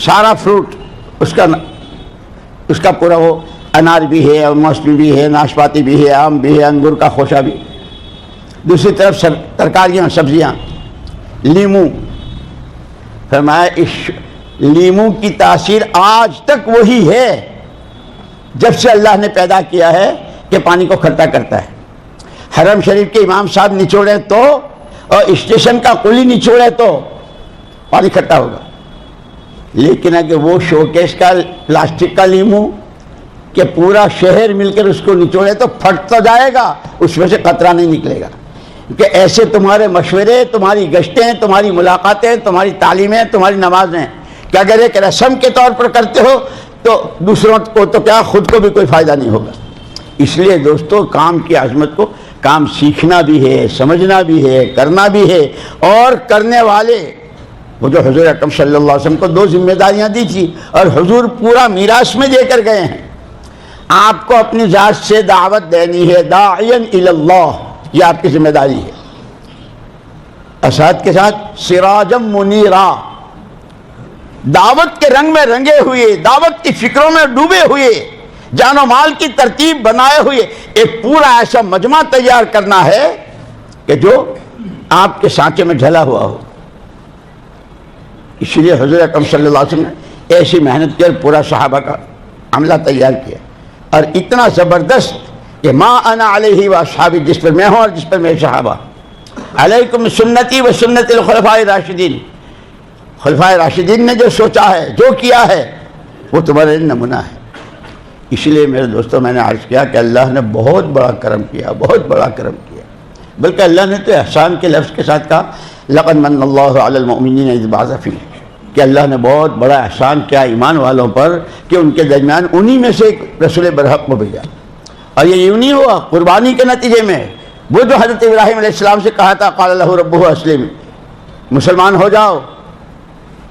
سارا فروٹ اس کا پورا وہ انار بھی ہے, اور موسمی بھی ہے, ناشپاتی بھی ہے, آم بھی ہے, انگور کا خوشہ بھی, دوسری طرف ترکاریاں, سبزیاں, لیمو. فرمایا اس لیمو کی تاثیر آج تک وہی ہے جب سے اللہ نے پیدا کیا ہے کہ پانی کو کھٹا کرتا ہے. حرم شریف کے امام صاحب نچوڑے تو, اور اسٹیشن کا قلی نچوڑے تو پانی کھٹا ہوگا. لیکن اگر وہ شوکیس کا پلاسٹک کا لیمو کہ پورا شہر مل کر اس کو نچوڑے تو پھٹ تو جائے گا, اس میں سے قطرہ نہیں نکلے گا. کہ ایسے تمہارے مشورے, تمہاری گشتیں, تمہاری ملاقاتیں, تمہاری تعلیمیں, تمہاری نمازیں, کہ اگر ایک رسم کے طور پر کرتے ہو تو دوسروں کو تو کیا خود کو بھی کوئی فائدہ نہیں ہوگا. اس لیے دوستو کام کی عظمت کو, کام سیکھنا بھی ہے, سمجھنا بھی ہے, کرنا بھی ہے. اور کرنے والے وہ جو حضور اکرم صلی اللہ علیہ وسلم کو 2 ذمہ داریاں دی تھی, اور حضور پورا میراث میں دے کر گئے ہیں. آپ کو اپنی ذات سے دعوت دینی ہے, داعیا الی اللہ, یہ آپ کی ذمہ داری ہے. اساتذہ کے ساتھ سراجا منیرا, دعوت کے رنگ میں رنگے ہوئے, دعوت کی فکروں میں ڈوبے ہوئے, جان و مال کی ترتیب بنائے ہوئے ایک پورا ایسا مجمع تیار کرنا ہے کہ جو آپ کے سانچے میں ڈھلا ہوا ہو. اس لیے حضور اکرم صلی اللہ علیہ وسلم نے ایسی محنت کی اور پورا صحابہ کا عملہ تیار کیا, اور اتنا زبردست کہ ما انا علیہ و اصحابی, جس پر میں ہوں اور جس پر میرے صحابہ, علیکم سنتی و سنت الخلفاء الراشدین, خلفائے راشدین نے جو سوچا ہے, جو کیا ہے, وہ تمہارے نمونہ ہے. اس لیے میرے دوستوں میں نے عرض کیا کہ اللہ نے بہت بڑا کرم کیا, بہت بڑا کرم کیا. بلکہ اللہ نے تو احسان کے لفظ کے ساتھ کہا لقد من اللہ علی المؤمنین اذ بعث فیہم, کہ اللہ نے بہت بڑا احسان کیا ایمان والوں پر کہ ان کے درمیان انہی میں سے ایک رسول برحق کو بھیجا. اور یہ یوں نہیں ہوا قربانی کے نتیجے میں. وہ جو حضرت ابراہیم علیہ السلام سے کہا تھا قال لہ ربہ اسلم, مسلمان ہو جاؤ,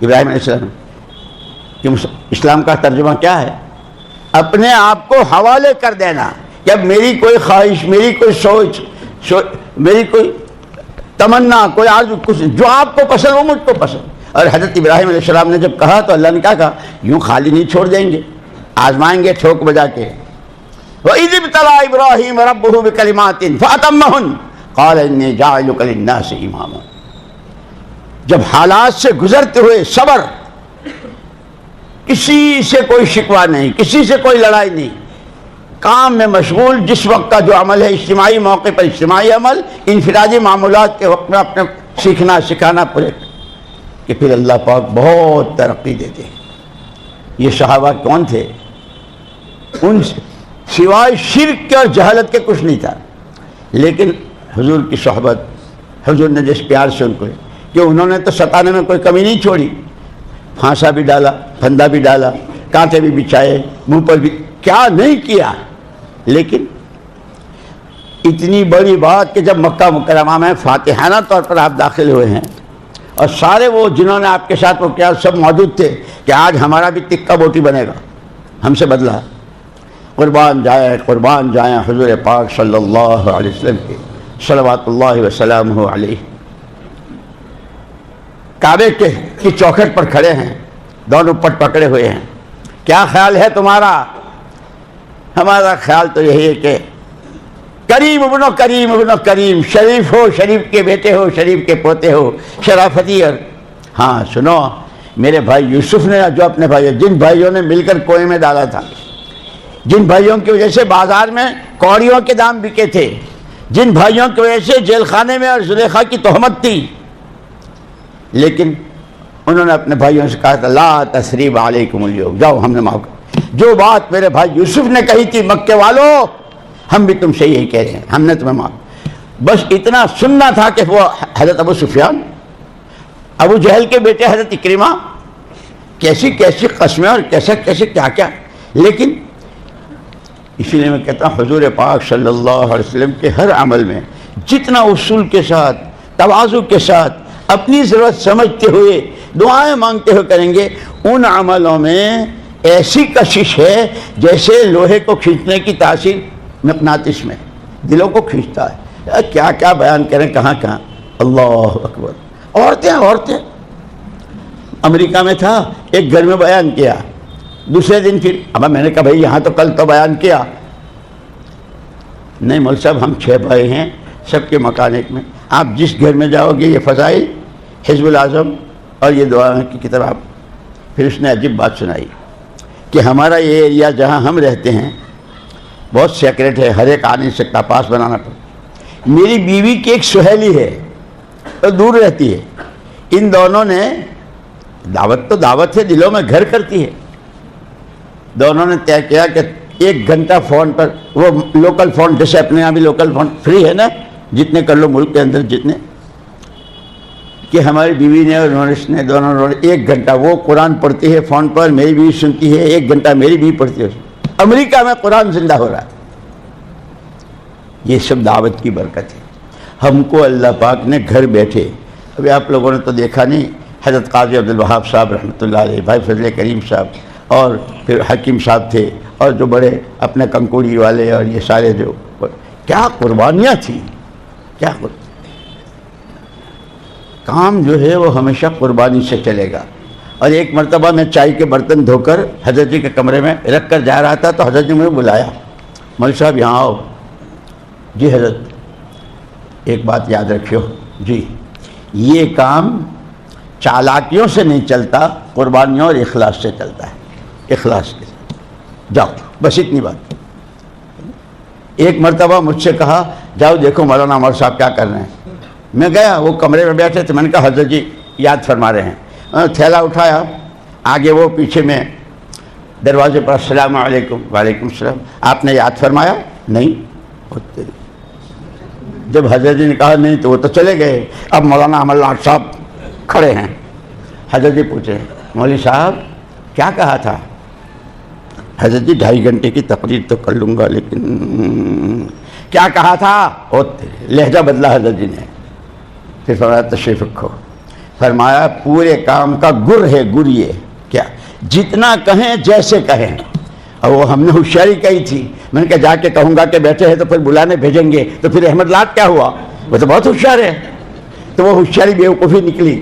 ابراہیم علیہ السلام کہ اسلام کا ترجمہ کیا ہے؟ اپنے آپ کو حوالے کر دینا کہ اب میری کوئی خواہش, میری کوئی سوچ, میری کوئی تمنا, کوئی آرزو, کچھ جو آپ کو پسند وہ مجھ کو پسند. اور حضرت ابراہیم علیہ السلام نے جب کہا تو اللہ نے کیا کہا, یوں خالی نہیں چھوڑ دیں گے, آزمائیں گے ٹھوک بجا کے. وَإِذِ ابْتَلَىٰ إِبْرَاهِيمَ رَبُّهُ بِكَلِمَاتٍ فَأَتَمَّهُنَّ قَالَ إِنِّي جَاعِلُكَ لِلنَّاسِ إِمَامًا. جب حالات سے گزرتے ہوئے صبر, کسی سے کوئی شکوہ نہیں, کسی سے کوئی لڑائی نہیں, کام میں مشغول, جس وقت کا جو عمل ہے اجتماعی موقع پر اجتماعی عمل, انفرادی معمولات کے وقت میں اپنے سیکھنا سکھانا پروجیکٹ, کہ پھر اللہ پاک بہت ترقی دیتے ہیں. یہ صحابہ کون تھے؟ ان سوائے شرک کے اور جہالت کے کچھ نہیں تھا, لیکن حضور کی صحبت, حضور نے جس پیار سے ان کو, کہ انہوں نے تو ستانے میں کوئی کمی نہیں چھوڑی, پھانسا بھی ڈالا, پھندا بھی ڈالا, کانٹے بھی بچھائے, منہ پر بھی, کیا نہیں کیا. لیکن اتنی بڑی بات کہ جب مکہ مکرمہ میں فاتحانہ طور پر آپ داخل ہوئے ہیں اور سارے وہ جنہوں نے آپ کے ساتھ وہ کیا سب موجود تھے کہ آج ہمارا بھی تکہ بوٹی بنے گا, ہم سے بدلہ. قربان جائیں حضور پاک صلی اللہ علیہ وسلم کے صلوات اللہ وسلامہ علیہ. کعبے کی چوکھٹ پر کھڑے ہیں, دونوں پٹ پکڑے ہوئے ہیں. کیا خیال ہے تمہارا؟ ہمارا خیال تو یہی ہے کہ کریم ابن کریم ابن کریم, شریف ہو, شریف کے بیٹے ہو, شریف کے پوتے ہو, شرافتی. اور ہاں سنو, میرے بھائی یوسف نے جو اپنے بھائی, جن بھائیوں نے مل کر کنویں میں ڈالا تھا, جن بھائیوں کی وجہ سے بازار میں کوڑیوں کے دام بکے تھے, جن بھائیوں کی وجہ سے جیل خانے میں اور زلیخا کی تہمت تھی, لیکن انہوں نے اپنے بھائیوں سے کہا تھا لا تثریب علیکم اليوم, جاؤ ہم نے معاف کر. جو بات میرے بھائی یوسف نے کہی تھی مکے والوں, ہم بھی تم سے یہی کہہ رہے ہیں, ہم نے تمہیں معاف. بس اتنا سننا تھا کہ وہ حضرت ابو سفیان, ابو جہل کے بیٹے حضرت اکرمہ, کیسی کیسی قسمیں اور کیسے کیا کیا. لیکن اسی لیے میں کہتا ہوں حضور پاک صلی اللہ علیہ وسلم کے ہر عمل میں جتنا اصول کے ساتھ, تواضع کے ساتھ, اپنی ضرورت سمجھتے ہوئے, دعائیں مانگتے ہوئے کریں گے, ان عملوں میں ایسی کشش ہے جیسے لوہے کو کھینچنے کی تاثیر مقناطیس میں دلوں کو کھینچتا ہے. کیا کیا بیان کریں, کہاں کہاں. اللہ اکبر. عورتیں امریکہ میں تھا, ایک گھر میں بیان کیا, دوسرے دن پھر اب میں نے کہا بھائی یہاں تو کل تو بیان کیا. نہیں مول صاحب, ہم 6 بھائی ہیں, سب کے مکان ایک میں, آپ جس گھر میں جاؤ گے یہ فضائل حزب الاعظم اور یہ دعا کی کتاب. پھر اس نے عجیب بات سنائی کہ ہمارا یہ ایریا جہاں ہم رہتے ہیں بہت سیکریٹ ہے, ہر ایک آ نہیں سکتا, پاس بنانا پڑتا. میری بیوی کی ایک سہیلی ہے تو دور رہتی ہے, ان دونوں نے دعوت تو دعوت ہے, دلوں میں گھر کرتی ہے. دونوں نے طے کیا کہ 1 گھنٹہ فون پر, وہ لوکل فون, جیسے اپنے یہاں بھی لوکل فون فری ہے نا, جتنے کر لو ملک کے اندر جتنے, کہ ہماری بیوی نے اور انہوں نے دونوں 1 گھنٹہ وہ قرآن پڑھتی ہے فون پر, میری بیوی سنتی ہے, 1 گھنٹہ میری بیوی پڑھتی ہے. امریکہ میں قرآن زندہ ہو رہا ہے. یہ سب دعوت کی برکت ہے. ہم کو اللہ پاک نے گھر بیٹھے, ابھی آپ لوگوں نے تو دیکھا نہیں, حضرت قاضی عبدالوہاب صاحب رحمۃ اللہ علیہ, بھائی فضل کریم صاحب, اور پھر حکیم صاحب تھے, اور جو بڑے اپنے کنکوڑی والے, اور یہ سارے جو, کیا قربانیاں تھیں, کیا کام جو ہے وہ ہمیشہ قربانی سے چلے گا. اور ایک مرتبہ میں چائے کے برتن دھو کر حضرت جی کے کمرے میں رکھ کر جا رہا تھا, تو حضرت جی مجھے بلایا, مول صاحب یہاں آؤ. جی حضرت, ایک بات یاد رکھیو, جی یہ کام چالاکیوں سے نہیں چلتا، قربانیوں اور اخلاص سے چلتا ہے، اخلاص کے ساتھ جاؤ، بس اتنی بات۔ ایک مرتبہ مجھ سے کہا جاؤ دیکھو مولانا عمر صاحب کیا کر رہے ہیں۔ میں گیا، وہ کمرے میں بیٹھے تھے، میں نے کہا حضرت جی یاد فرما رہے ہیں۔ تھیلا اٹھایا، آگے وہ پیچھے میں دروازے پر السلام علیکم، وعلیکم السلام، آپ نے یاد فرمایا؟ نہیں۔ جب حضرت جی نے کہا نہیں تو وہ تو چلے گئے۔ اب مولانا عمر لاٹ صاحب کھڑے ہیں، حضرت جی پوچھے مولوی صاحب کیا کہا تھا؟ حضرت جی 2.5 گھنٹے کی تقریر تو کر لوں گا لیکن کیا کہا تھا؟ لہجہ بدلا حضرت جی نے، پھر فرمایا تشریف رکھو۔ فرمایا پورے کام کا گر ہے، گر یہ کیا جتنا کہیں جیسے کہیں۔ اور وہ ہم نے ہوشیاری کہی تھی، میں نے کہا جا کے کہوں گا کہ بیٹھے ہیں تو پھر بلانے بھیجیں گے، تو پھر احمد لاٹ کیا ہوا؟ وہ تو بہت ہوشیار ہے، تو وہ ہوشیاری بیوقوفی نکلی۔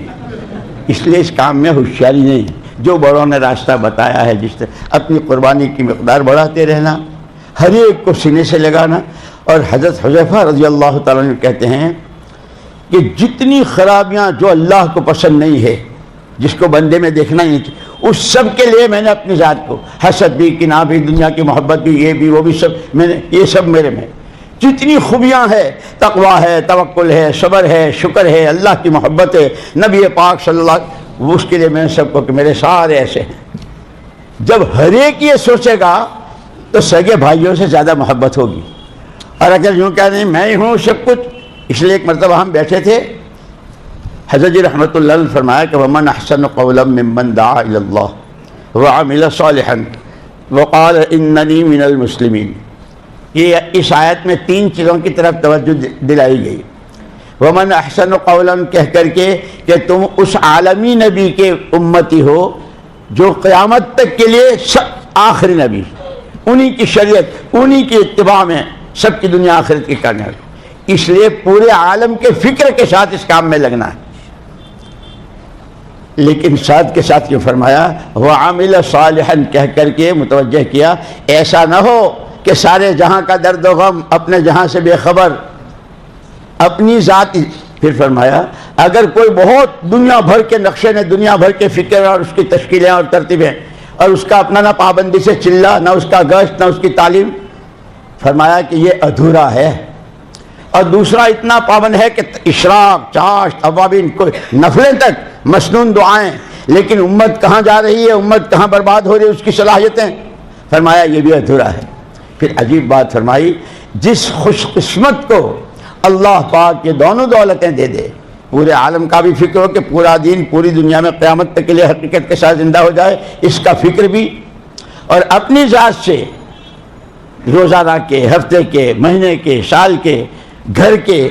اس لیے اس کام میں ہوشیاری نہیں، جو بڑوں نے راستہ بتایا ہے، جس طرح اپنی قربانی کی مقدار بڑھاتے رہنا، ہر ایک کو سینے سے لگانا۔ اور حضرت حذیفہ رضی اللہ تعالیٰ عنہ کہتے ہیں کہ جتنی خرابیاں جو اللہ کو پسند نہیں ہے، جس کو بندے میں دیکھنا ہی نہیں، اس سب کے لیے میں نے اپنی ذات کو، حسد بھی، کینہ بھی، دنیا کی محبت بھی، یہ بھی وہ بھی، سب میں نے، یہ سب میرے میں جتنی خوبیاں ہے، تقویٰ ہے، توکل ہے، صبر ہے، شکر ہے، اللہ کی محبت ہے، نبی پاک صلی اللہ علیہ وسلم، اس کے لیے میں نے سب کو کہ میرے سارے ایسے ہیں۔ جب ہر ایک یہ سوچے گا تو سگے بھائیوں سے زیادہ محبت ہوگی۔ اور اگر یوں کہہ نہیں میں ہی ہوں سب کچھ، اس لیے ایک مرتبہ ہم بیٹھے تھے، حضرت جی رحمۃ اللہ علیہ فرمایا کہ وَمَنْ أَحْسَنُ قَوْلًا مِّمَّنْ دَعَا إِلَى اللَّهِ وَعَمِلَ صَالِحًا وَقَالَ إِنَّنِي مِنَ الْمُسْلِمِينَ۔ یہ اس آیت میں 3 چیزوں کی طرف توجہ دلائی گئی۔ وَمَنْ أَحْسَنُ قَوْلًا کہہ کر کے کہ تم اس عالمی نبی کے امتی ہو جو قیامت تک کے لیے آخری نبی، انہی کی شریعت، انہی کی اتباع میں سب کی دنیا آخرت کی کامیابی، اس لیے پورے عالم کے فکر کے ساتھ اس کام میں لگنا ہے۔ لیکن ساتھ کے ساتھ یہ فرمایا وَعَمِلَ صَالِحًا کہہ کر کے متوجہ کیا ایسا نہ ہو کہ سارے جہاں کا درد و غم اپنے جہاں سے بے خبر، اپنی ذاتی۔ پھر فرمایا اگر کوئی بہت دنیا بھر کے نقشے نے، دنیا بھر کے فکر اور اس کی تشکیلیں اور ترتیبیں، اور اس کا اپنا نہ پابندی سے چلا، نہ اس کا گشت، نہ اس کی تعلیم، فرمایا کہ یہ ادھورا ہے۔ اور دوسرا اتنا پابند ہے کہ اشراق، چاشت، اوابین، کوئی نفلیں تک، مسنون دعائیں، لیکن امت کہاں جا رہی ہے، امت کہاں برباد ہو رہی ہے، اس کی صلاحیتیں، فرمایا یہ بھی ادھورا ہے۔ پھر عجیب بات فرمائی جس خوش قسمت کو اللہ پاک یہ دونوں دولتیں دے دے، پورے عالم کا بھی فکر ہو کہ پورا دین پوری دنیا میں قیامت تک کے لیے حقیقت کے ساتھ زندہ ہو جائے، اس کا فکر بھی، اور اپنی ذات سے روزانہ کے، ہفتے کے، مہینے کے، سال کے، گھر کے،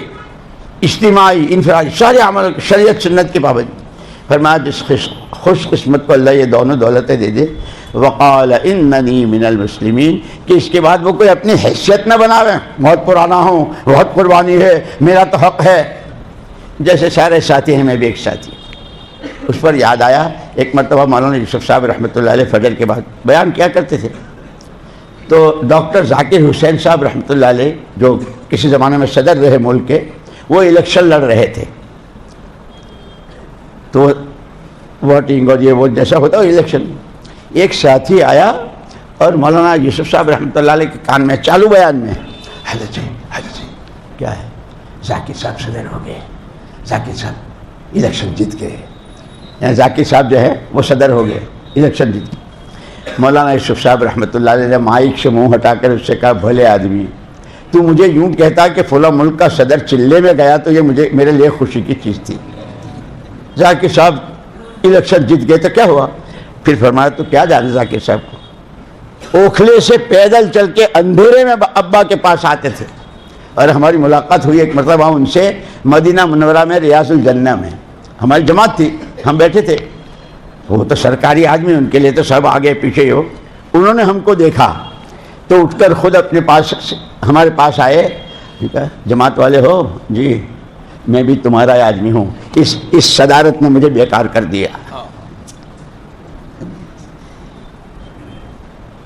اجتماعی، انفرادی، سارے عمل شریعت سنت کی پابندی۔ فرمایا جس خوش قسمت کو اللہ یہ دونوں دولتیں دے دے، وقال اننی من المسلمین، کہ اس کے بعد وہ کوئی اپنی حیثیت نہ بناوے، بہت پرانا ہوں، بہت قربانی ہے، میرا تو حق ہے۔ جیسے سارے ساتھی ہیں، میں بھی ایک ساتھی۔ اس پر یاد آیا ایک مرتبہ مولانا یوسف صاحب رحمۃ اللہ علیہ فجر کے بعد بیان کیا کرتے تھے، تو ڈاکٹر ذاکر حسین صاحب رحمۃ اللہ علیہ جو کسی زمانے میں صدر رہے ملک کے، وہ الیکشن لڑ رہے تھے، تو ووٹنگ اور یہ وہ جیسا ہوتا ہے الیکشن، ایک ساتھی آیا اور مولانا یوسف صاحب رحمۃ اللہ علیہ کے کان میں چالو بیان میں حضرت جی کیا ہے، ذاکر صاحب صدر ہو گئے، ذاکر صاحب الیکشن جیت گئے، یعنی ذاکر صاحب جو ہے وہ صدر ہو گئے، الیکشن جیت گئے۔ مولانا یوسف صاحب رحمۃ اللہ علیہ نے مائک سے منہ ہٹا کر اس سے کہا بھلے آدمی، تو مجھے یوں کہتا کہ فلاں ملک کا صدر چلے میں گیا تو یہ میرے لیے خوشی کی چیز تھی، ذاکر صاحب الیکشن جیت گئے تو کیا ہوا؟ پھر فرمایا تو کیا جانے ذاکر صاحب کو، اوکھلے سے پیدل چل کے اندھیرے میں ابا کے پاس آتے تھے، اور ہماری ملاقات ہوئی ایک مرتبہ ان سے مدینہ منورہ میں ریاض الجنہ میں، ہماری جماعت تھی، ہم بیٹھے تھے، وہ تو سرکاری آدمی، ان کے لیے تو سب آگے پیچھے ہو، انہوں نے ہم کو دیکھا تو اٹھ کر خود اپنے پاس ہمارے پاس آئے، جماعت والے ہو جی، میں بھی تمہارا آدمی ہوں، اس صدارت نے مجھے بیکار کر دیا۔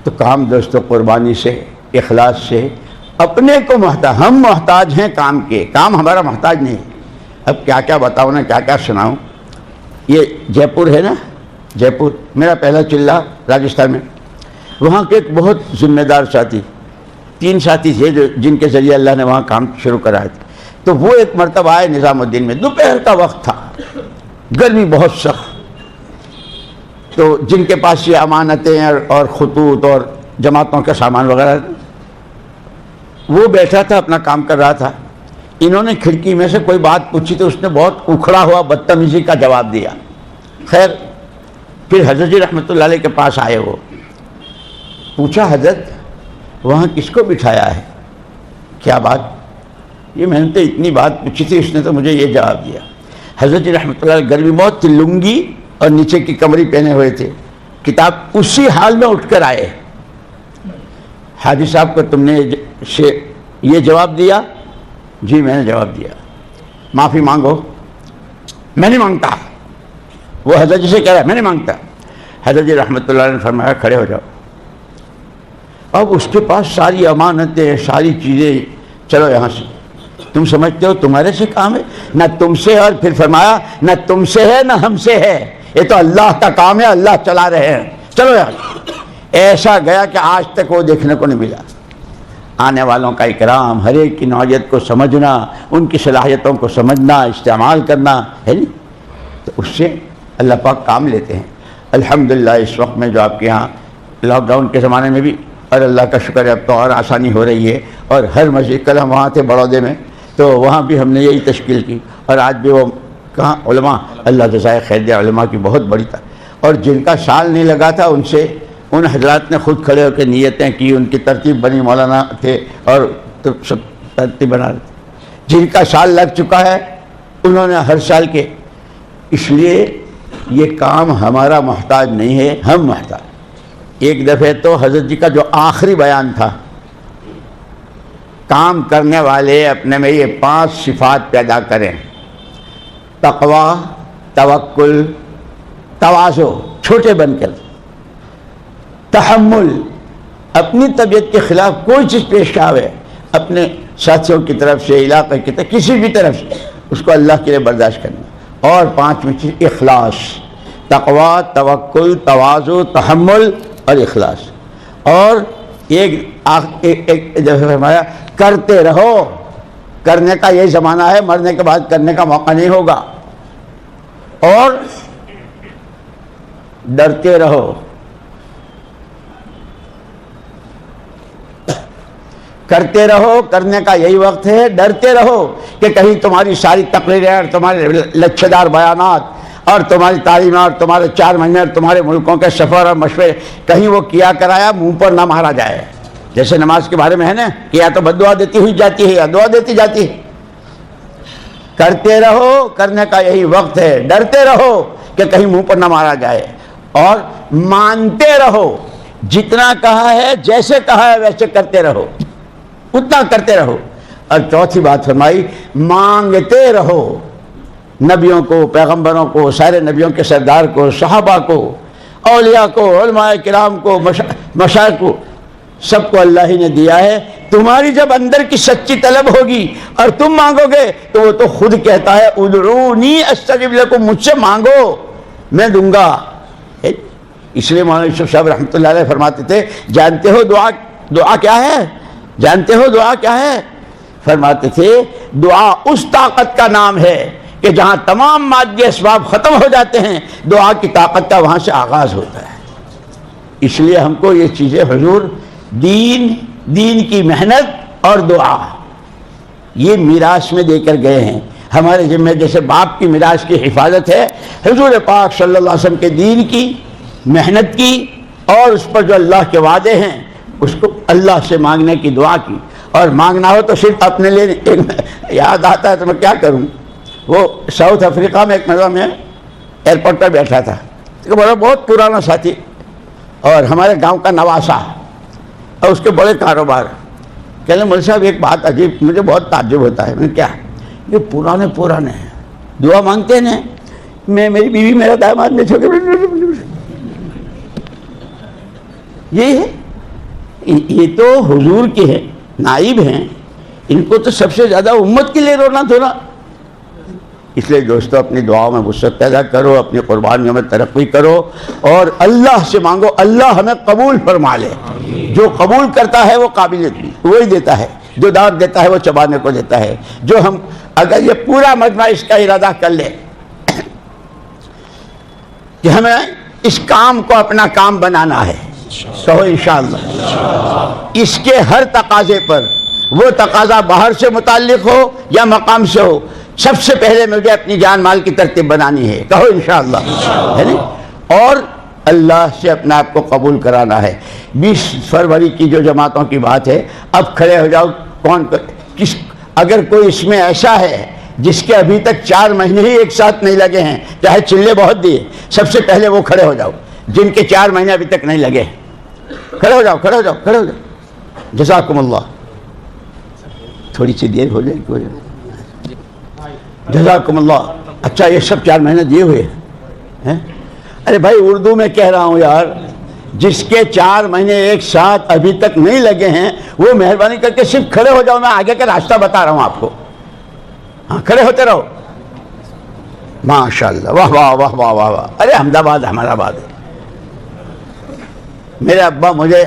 تو کام دوستو قربانی سے، اخلاص سے، اپنے کو محتاج، ہم محتاج ہیں کام کے، کام ہمارا محتاج نہیں، اب کیا کیا بتاؤں نا، کیا کیا سناؤں. یہ جے پور ہے نا، جے پور میرا پہلا چلہ راجستھان میں. وہاں کے ایک بہت ذمہ دار ساتھی، 3 ساتھی تھے جن کے ذریعے اللہ نے وہاں کام شروع کرایا تھا. تو وہ ایک مرتبہ آئے نظام الدین میں، دوپہر کا وقت تھا، گرمی بہت سخت. تو جن کے پاس یہ امانتیں اور خطوط اور جماعتوں کا سامان وغیرہ، وہ بیٹھا تھا اپنا کام کر رہا تھا. انہوں نے کھڑکی میں سے کوئی بات پوچھی تو اس نے بہت اکھڑا ہوا بدتمیزی کا جواب دیا. خیر پھر حضرت جی رحمۃ اللہ علیہ کے پاس آئے. وہ پوچھا حضرت وہاں کس کو بٹھایا ہے؟ کیا بات؟ یہ میں نے تو اتنی بات پوچھی تھی، اس نے تو مجھے یہ جواب دیا. حضرت جی رحمۃ اللہ علیہ گرمی بہت تھی، لنگی اور نیچے کی کمری پہنے ہوئے تھے، کتاب. اسی حال میں اٹھ کر آئے. حاجی صاحب کو تم نے یہ جواب دیا؟ جی میں نے جواب دیا. معافی مانگو. میں نہیں مانگتا. وہ حضرت جی سے کہہ رہا ہے میں نہیں مانگتا. حضرت جی رحمۃ اللہ علیہ نے فرمایا کھڑے ہو جاؤ. اب اس کے پاس ساری امانتیں، ساری چیزیں، چلو یہاں سے. تم سمجھتے ہو تمہارے سے کام ہے؟ نہ تم سے. اور پھر فرمایا نہ تم سے ہے نہ ہم سے ہے، یہ تو اللہ کا کام ہے، اللہ چلا رہے ہیں، چلو یہاں سے. ایسا گیا کہ آج تک وہ دیکھنے کو نہیں ملا. آنے والوں کا اکرام، ہر ایک کی نوعیت کو سمجھنا، ان کی صلاحیتوں کو سمجھنا، استعمال کرنا ہے نہیں. تو اس سے اللہ پاک کام لیتے ہیں. الحمدللہ اس وقت میں جو آپ کے یہاں لاک ڈاؤن کے زمانے میں بھی، اور اللہ کا شکر ہے اب تو اور آسانی ہو رہی ہے. اور ہر مسجد، کل ہم وہاں تھے بڑودے میں، تو وہاں بھی ہم نے یہی تشکیل کی. اور آج بھی وہ کہاں علماء، اللہ جزائے خیر دے، علماء کی بہت بڑی تھا. اور جن کا سال نہیں لگا تھا ان سے، ان حضرات نے خود کھڑے ہو کے نیتیں کی، ان کی ترتیب بنی، مولانا تھے اور تو سب ترتیب بنا رہے تھے. جن کا سال لگ چکا ہے انہوں نے ہر سال کے. اس لیے یہ کام ہمارا محتاج نہیں ہے، ہم محتاج. ایک دفعہ تو حضرت جی کا جو آخری بیان تھا، کام کرنے والے اپنے میں یہ 5 صفات پیدا کریں: تقوی، توکل، تواضع، چھوٹے بن کر، تحمل، اپنی طبیعت کے خلاف کوئی چیز پیش آوے، اپنے ساتھیوں کی طرف سے، علاقے کی طرف، کسی بھی طرف سے، اس کو اللہ کے لیے برداشت کرنا. اور 5ویں چیز اخلاص. تقوی، توکل، تواضع، تحمل اور اخلاص. اور ایک جیسے فرمایا کرتے رہو. کرنے کا یہ زمانہ ہے، مرنے کے بعد کرنے کا موقع نہیں ہوگا. اور ڈرتے رہو. کرتے رہو، کرنے کا یہی وقت ہے. ڈرتے رہو کہ کہیں تمہاری ساری تقریریں اور تمہارے لچھے دار بیانات اور تمہاری تعلیمات اور تمہارے 4 مہینے اور تمہارے ملکوں کے سفر اور مشورے کہیں وہ کیا کرایا منہ پر نہ مارا جائے. جیسے نماز کے بارے میں ہے نا کہ یا تو بد دعا دیتی ہوئی جاتی ہے یا دعا دیتی جاتی ہے. کرتے رہو، کرنے کا یہی وقت ہے. ڈرتے رہو کہ کہیں منہ پر نہ مارا جائے. اور مانتے رہو. جتنا کہا ہے، جیسے کہا ہے ویسے کرتے رہو، اتنا کرتے رہو. اور چوتھی بات فرمائی مانگتے رہو. نبیوں کو، پیغمبروں کو، سارے نبیوں کے سردار کو، صحابہ کو، اولیاء کو، علماء کرام کو، مشائخ کو، سب کو اللہ ہی نے دیا ہے. تمہاری جب اندر کی سچی طلب ہوگی اور تم مانگو گے تو وہ تو خود کہتا ہے ادعونی استجب لکم، مجھ سے مانگو میں دوں گا. اس لیے مولانا یوسف صاحب رحمۃ اللہ علیہ فرماتے تھے جانتے ہو دعا کیا ہے؟ جانتے ہو دعا کیا ہے؟ فرماتے تھے دعا اس طاقت کا نام ہے کہ جہاں تمام مادی اسباب ختم ہو جاتے ہیں، دعا کی طاقت کا وہاں سے آغاز ہوتا ہے. اس لیے ہم کو یہ چیزیں حضور دین کی محنت اور دعا یہ میراث میں دے کر گئے ہیں. ہمارے ذمہ جیسے باپ کی میراث کی حفاظت ہے، حضور پاک صلی اللہ علیہ وسلم کے دین کی محنت کی اور اس پر جو اللہ کے وعدے ہیں اس کو اللہ سے مانگنے کی، دعا کی. اور مانگنا ہو تو صرف اپنے لیے. یاد آتا ہے تو میں کیا کروں، وہ ساؤتھ افریقہ میں ایک مرتبہ میں ایئرپورٹ پر بیٹھا تھا، بڑا بہت پرانا ساتھی اور ہمارے گاؤں کا نواسا اور اس کے بڑے کاروبار. کہنے مول صاحب ایک بات عجیب، مجھے بہت تعجب ہوتا ہے. میں کیا یہ پرانے ہیں، دعا مانگتے ہیں. میں، میری بیوی، میرا داماد، میں چھوٹے یہ ہے. یہ تو حضور کے ہیں، نائب ہیں، ان کو تو سب سے زیادہ امت کے لیے رونا دھونا. اس لیے دوستو اپنی دعاؤں میں وسعت پیدا کرو، اپنی قربانیوں میں ترقی کرو اور اللہ سے مانگو اللہ ہمیں قبول فرما لے۔ جو قبول کرتا ہے وہ قابلیت بھی وہی دیتا ہے، جو دعوت دیتا ہے وہ چبانے کو دیتا ہے۔ جو ہم اگر یہ پورا مجمع اس کا ارادہ کر لے کہ ہمیں اس کام کو اپنا کام بنانا ہے، کہو انشاءاللہ، اس کے ہر تقاضے پر، وہ تقاضا باہر سے متعلق ہو یا مقام سے ہو، سب سے پہلے مجھے اپنی جان مال کی ترتیب بنانی ہے، کہو انشاءاللہ، ہے نہیں؟ اور اللہ سے اپنے آپ کو قبول کرانا ہے۔ 20 فروری کی جو جماعتوں کی بات ہے، اب کھڑے ہو جاؤ، اگر کوئی اس میں ایسا ہے جس کے ابھی تک 4 مہینے ہی ایک ساتھ نہیں لگے ہیں، چاہے چلے بہت دیے، سب سے پہلے وہ کھڑے ہو جاؤ جن کے 4 مہینے ابھی تک نہیں لگے۔ کھڑے ہو جاؤ، کھڑے ہو جاؤ، کھڑے ہو جاؤ، جزاکم اللہ۔ تھوڑی سی دیر ہو جائے گی، جزاکم اللہ۔ اچھا یہ سب 4 مہینے دیے ہوئے ہیں؟ ارے بھائی اردو میں کہہ رہا ہوں یار، جس کے 4 مہینے ایک ساتھ ابھی تک نہیں لگے ہیں وہ مہربانی کر کے صرف کھڑے ہو جاؤ، میں آگے کا راستہ بتا رہا ہوں آپ کو۔ ہاں کھڑے ہوتے رہو، ماشاءاللہ، واہ واہ واہ واہ واہ واہ۔ ارے احمد آباد ہمارا آباد ہے۔ میرے ابا مجھے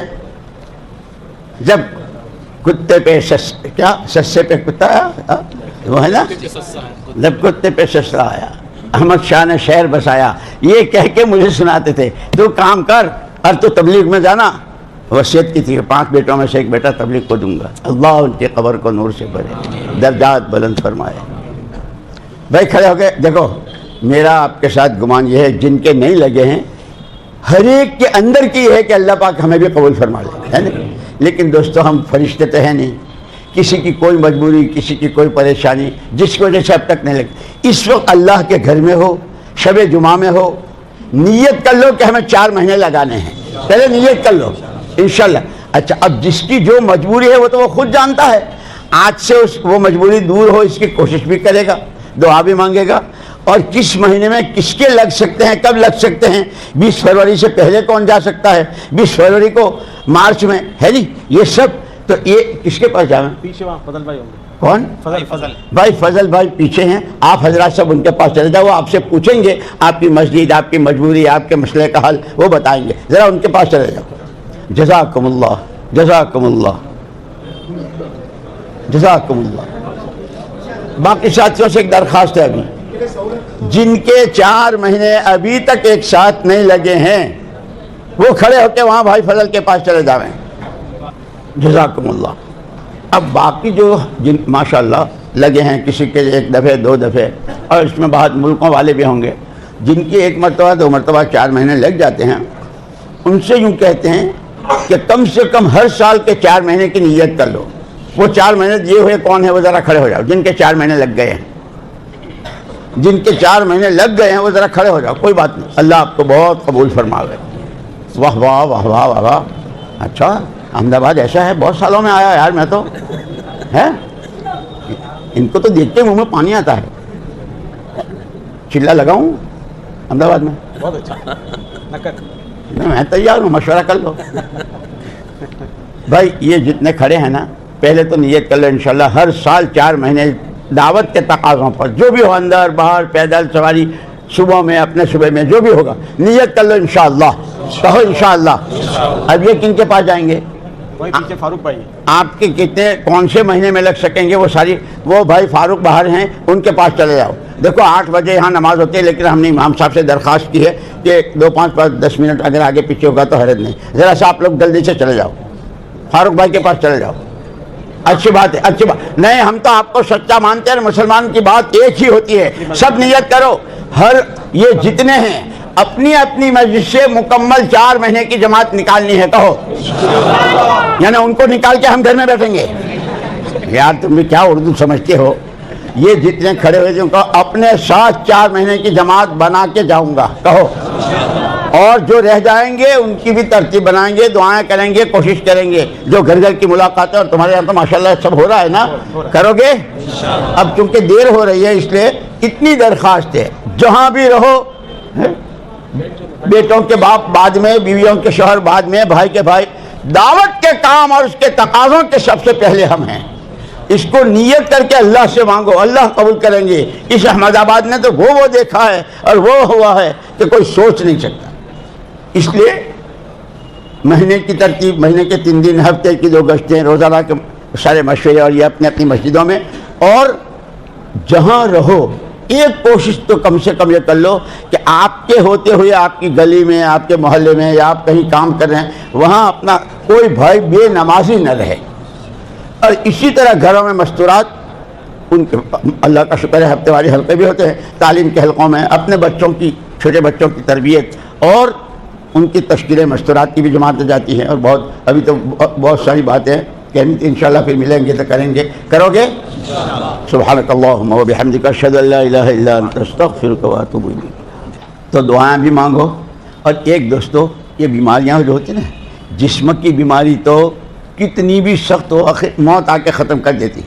جب کتے پہ سسے پہ کتا آیا، وہ ہے نا، جب کتے پہ سسرا آیا، احمد شاہ نے شعر بسایا، یہ کہہ کے مجھے سناتے تھے، تو کام کر اور تو تبلیغ میں جانا۔ وصیت کی تھی کہ 5 بیٹوں میں سے ایک بیٹا تبلیغ کو دوں گا، اللہ ان کی قبر کو نور سے بھرے، درجات بلند فرمائے۔ بھائی کھڑے ہو گئے، دیکھو میرا آپ کے ساتھ گمان یہ ہے، جن کے نہیں لگے ہیں ہر ایک کے اندر کی ہے کہ اللہ پاک ہمیں بھی قبول فرما لے، ہے نا؟ لیکن دوستو ہم فرشتے تو ہیں نہیں، کسی کی کوئی مجبوری، کسی کی کوئی پریشانی جس کی وجہ سے اب تک نہیں لگی۔ اس وقت اللہ کے گھر میں ہو، شب جمعہ میں ہو، نیت کر لو کہ ہمیں 4 مہینے لگانے ہیں، پہلے نیت کر لو انشاءاللہ۔ اچھا اب جس کی جو مجبوری ہے وہ تو وہ خود جانتا ہے، آج سے وہ مجبوری دور ہو اس کی کوشش بھی کرے گا، دعا بھی مانگے گا، اور کس مہینے میں کس کے لگ سکتے ہیں، کب لگ سکتے ہیں، 20 فروری سے پہلے کون جا سکتا ہے، 20 فروری کو، مارچ میں، ہے نہیں؟ یہ سب تو یہ کس کے پاس جاؤں؟ پیچھے وہاں فضل بھائی ہوں گے۔ کون؟ فضل بھائی فضل بھائی پیچھے ہیں، آپ حضرات سب ان کے پاس چلے جاؤ، وہ آپ سے پوچھیں گے آپ کی مسجد، آپ کی مجبوری، آپ کے مسئلے کا حل وہ بتائیں گے، ذرا ان کے پاس چلے جاؤ۔ جزاکم اللہ، جزاکم اللہ، جزاکم اللہ۔ باقی ساتھیوں سے ایک درخواست ہے، ابھی جن کے 4 مہینے ابھی تک ایک ساتھ نہیں لگے ہیں وہ کھڑے ہو کے وہاں بھائی فضل کے پاس چلے جاویں، جزاکم اللہ۔ اب باقی جو جن ماشاءاللہ لگے ہیں، کسی کے 1 دفعے 2 دفعے، اور اس میں بہت ملکوں والے بھی ہوں گے جن کی 1 مرتبہ 2 مرتبہ 4 مہینے لگ جاتے ہیں، ان سے یوں کہتے ہیں کہ کم سے کم ہر سال کے 4 مہینے کی نیت کر لو۔ وہ 4 مہینے دیے ہوئے کون ہیں وہ ذرا کھڑے ہو جاؤ، جن کے 4 مہینے لگ گئے ہیں، جن کے 4 مہینے لگ گئے ہیں وہ ذرا کھڑے ہو جاؤ، کوئی بات نہیں، اللہ آپ کو بہت قبول فرماوے۔ واہ واہ واہ واہ واہ واہ۔ اچھا احمد آباد ایسا ہے، بہت سالوں میں آیا یار میں تو، ہے ان کو تو دیکھتے منہ میں پانی آتا ہے۔ چلا لگاؤں احمد آباد میں؟ بہت اچھا، میں تیار ہوں، مشورہ کر لو۔ بھائی یہ جتنے کھڑے ہیں نا، پہلے تو نیت کر لو انشاءاللہ ہر سال 4 مہینے دعوت کے تقاضوں پر، جو بھی ہو، اندر باہر، پیدل سواری، صبح میں، اپنے صبح میں، جو بھی ہوگا نیت کر لو انشاءاللہ، کہو انشاءاللہ۔ اب یہ کن کے پاس جائیں گے؟ وہی پیچھے فاروق بھائی۔ آپ کے کتنے کون سے مہینے میں لگ سکیں گے وہ ساری، وہ بھائی فاروق باہر ہیں، ان کے پاس چلے جاؤ۔ دیکھو 8 بجے یہاں نماز ہوتی ہے، لیکن ہم نے امام صاحب سے درخواست کی ہے کہ 2-5-10 منٹ اگر آگے پیچھے ہوگا تو حیرت نہیں، ذرا سا آپ لوگ جلدی سے چلے جاؤ، فاروق بھائی کے پاس چلے جاؤ۔ اچھی بات ہے، اچھی بات نہیں، ہم تو آپ کو سچا مانتے ہیں، مسلمان کی بات ایک ہی ہوتی ہے، سب نیت کرو۔ ہر یہ جتنے ہیں اپنی اپنی مسجد سے مکمل 4 مہینے کی جماعت نکالنی ہے، کہو، یعنی ان کو نکال کے ہم گھر میں بیٹھیں گے۔ یار تم بھی کیا اردو سمجھتے ہو، یہ جتنے کھڑے ہوئے تھے ان کو اپنے ساتھ 4 مہینے کی جماعت بنا کے جاؤں گا، کہو، اور جو رہ جائیں گے ان کی بھی ترتیب بنائیں گے، دعائیں کریں گے، کوشش کریں گے، جو گھر گھر کی ملاقات ہے، اور تمہارے یہاں تو ماشاءاللہ سب ہو رہا ہے نا، کرو گے؟ اب چونکہ دیر ہو رہی ہے اس لیے اتنی درخواست ہے، جہاں بھی رہو، بیٹوں کے باپ بعد میں، بیویوں کے شوہر بعد میں، بھائی کے بھائی، دعوت کے کام اور اس کے تقاضوں کے سب سے پہلے ہم ہیں، اس کو نیت کر کے اللہ سے مانگو، اللہ قبول کریں گے۔ اس احمد آباد نے تو وہ دیکھا ہے اور وہ ہوا ہے کہ کوئی سوچ نہیں سکتا۔ اس لیے مہینے کی ترتیب، مہینے کے 3 دن، ہفتے کی 2 گشتیں، روزانہ کے سارے مشورے، اور یہ اپنی اپنی مسجدوں میں، اور جہاں رہو ایک کوشش تو کم سے کم یہ کر لو کہ آپ کے ہوتے ہوئے آپ کی گلی میں، آپ کے محلے میں، یا آپ کہیں کام کر رہے ہیں وہاں اپنا کوئی بھائی بے نمازی نہ رہے۔ اور اسی طرح گھروں میں مستورات، ان کے اللہ کا شکر ہے ہفتے والے حلقے بھی ہوتے ہیں، تعلیم کے حلقوں میں اپنے بچوں کی، چھوٹے بچوں کی تربیت اور ان کی تشکیلیں، مستورات کی بھی جماعتیں جاتی ہیں، اور ابھی تو بہت ساری باتیں کہنی تھی، انشاءاللہ پھر ملیں گے تو کریں گے، کرو گے؟ سبحانک اللہم و بحمدک اشہد ان لا الہ الا انت استغفرک و اتوب الیک۔ تو دعائیں بھی مانگو۔ اور ایک دوستو، یہ بیماریاں جو ہوتی ہیں نا، جسم کی بیماری تو کتنی بھی سخت ہو موت آ کے ختم کر دیتی،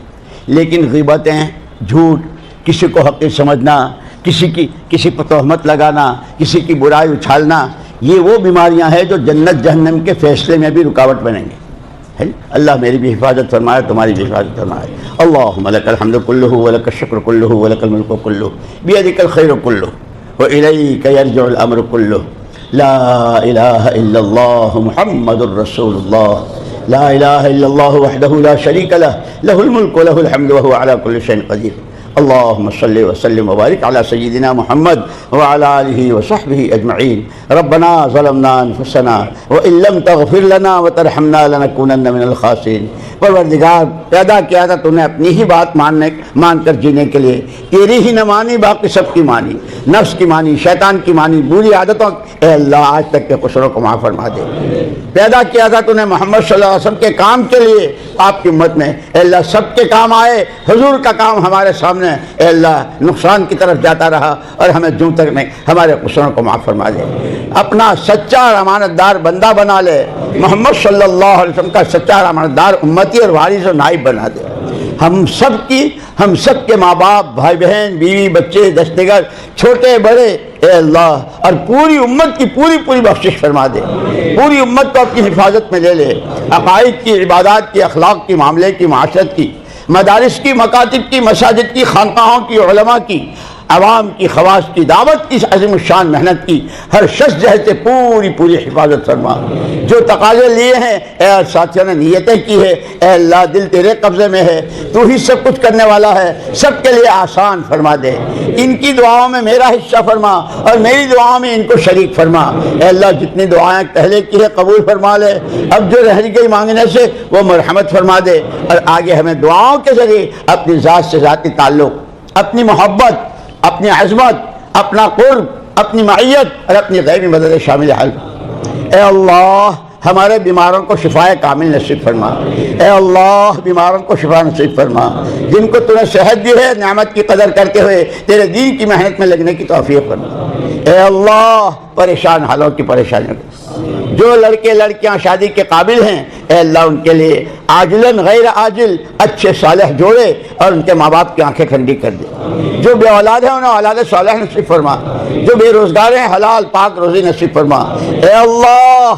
لیکن غیبتیں، جھوٹ، کسی کو حقیر سمجھنا، کسی پر تہمت لگانا، کسی کی برائی اچھالنا، یہ وہ بیماریاں ہیں جو جنت جہنم کے فیصلے میں بھی رکاوٹ بنیں گے۔ اللہ میری بھی حفاظت فرمائے، تمہاری بھی حفاظت فرمائے۔ اللہم لک الحمد کلہ ولک الشکر کلہ ولک الملک کلہ بیدک الخیر کلہ والیک یرجع الامر کلہ لا الہ الا اللہ محمد الرسول اللہ لا الہ الا اللہ وحدہ لا شریک لہ لہ الملک ولہ الحمد وہو علی کل شیء قدیر۔ اللهم صل وسلم وبارك على سيدنا محمد وعلى آله وصحبه أجمعين۔ ربنا ظلمنا أنفسنا وإن لم تغفر لنا وترحمنا لنكونن من الخاسرين۔ پروردگار، پیدا کیا تھا تو نے اپنی ہی بات مان کر جینے کے لیے، تیری ہی نہ مانی، باقی سب کی مانی، نفس کی مانی، شیطان کی مانی، بری عادتوں، اے اللہ آج تک کے قصوروں کو معاف فرما دے۔ پیدا کیا تھا تو نے محمد صلی اللہ علیہ وسلم کے کام کے لیے، آپ کی امت میں، اے اللہ سب کے کام آئے، حضور کا کام ہمارے سامنے، اے اللہ نقصان کی طرف جاتا رہا، اور ہمیں جوں تک نہیں، ہمارے قصوروں کو معاف فرما دے۔ اپنا سچا اور امانت دار بندہ بنا لے، محمد صلی اللہ علیہ وسلم کا سچا اور امانت دار امتی اور وارث اور نائب بنا دے۔ ہم سب کے ماں باپ، بھائی بہن، بیوی، بچے، دستگر، چھوٹے بڑے، اے اللہ، اور پوری امت کی پوری بخشش فرما دے۔ پوری امت کو اپنی حفاظت میں لے لے، عقائد کی، عبادات کی، اخلاق کی، معاملے کی، معاشرت کی، مدارس کی، مکاتب کی، مساجد کی، خانقاہوں کی، علماء کی، عوام کی، خواص کی، دعوت کی عظیم الشان محنت کی، ہر شخص جہد سے پوری حفاظت فرما۔ جو تقاضے لیے ہیں اے ساتھیوں نے نیتیں کی ہے، اے اللہ دل تیرے قبضے میں ہے، تو ہی سب کچھ کرنے والا ہے، سب کے لیے آسان فرما دے۔ ان کی دعاؤں میں میرا حصہ فرما، اور میری دعاؤں میں ان کو شریک فرما۔ اے اللہ جتنی دعائیں پہلے کی ہے قبول فرما لے، اب جو رہ گئی مانگنے سے وہ مرحمت فرما دے، اور آگے ہمیں دعاؤں کے ذریعے اپنی ذات سے ذاتی تعلق، اپنی محبت، اپنی عظمت، اپنا قرب، اپنی معیت اور اپنی غیبی مدد شامل حل۔ اے اللہ ہمارے بیماروں کو شفاء کامل نصیب فرما۔ اے اللہ بیماروں کو شفا نصیب فرما، جن کو تو نے صحت دی ہے نعمت کی قدر کرتے ہوئے تیرے دین کی محنت میں لگنے کی توفیق فرما۔ اے اللہ پریشان حالوں کی پریشانیوں کو، جو لڑکے لڑکیاں شادی کے قابل ہیں اے اللہ ان کے لیے عاجلاً غیر عاجل اچھے صالح جوڑے، اور ان کے ماں باپ کی آنکھیں ٹھنڈی کر دے۔ جو بے اولاد ہیں انہیں اولاد صالح نصیب فرما، جو بے روزگار ہیں حلال پاک روزی نصیب فرما۔ اے اللہ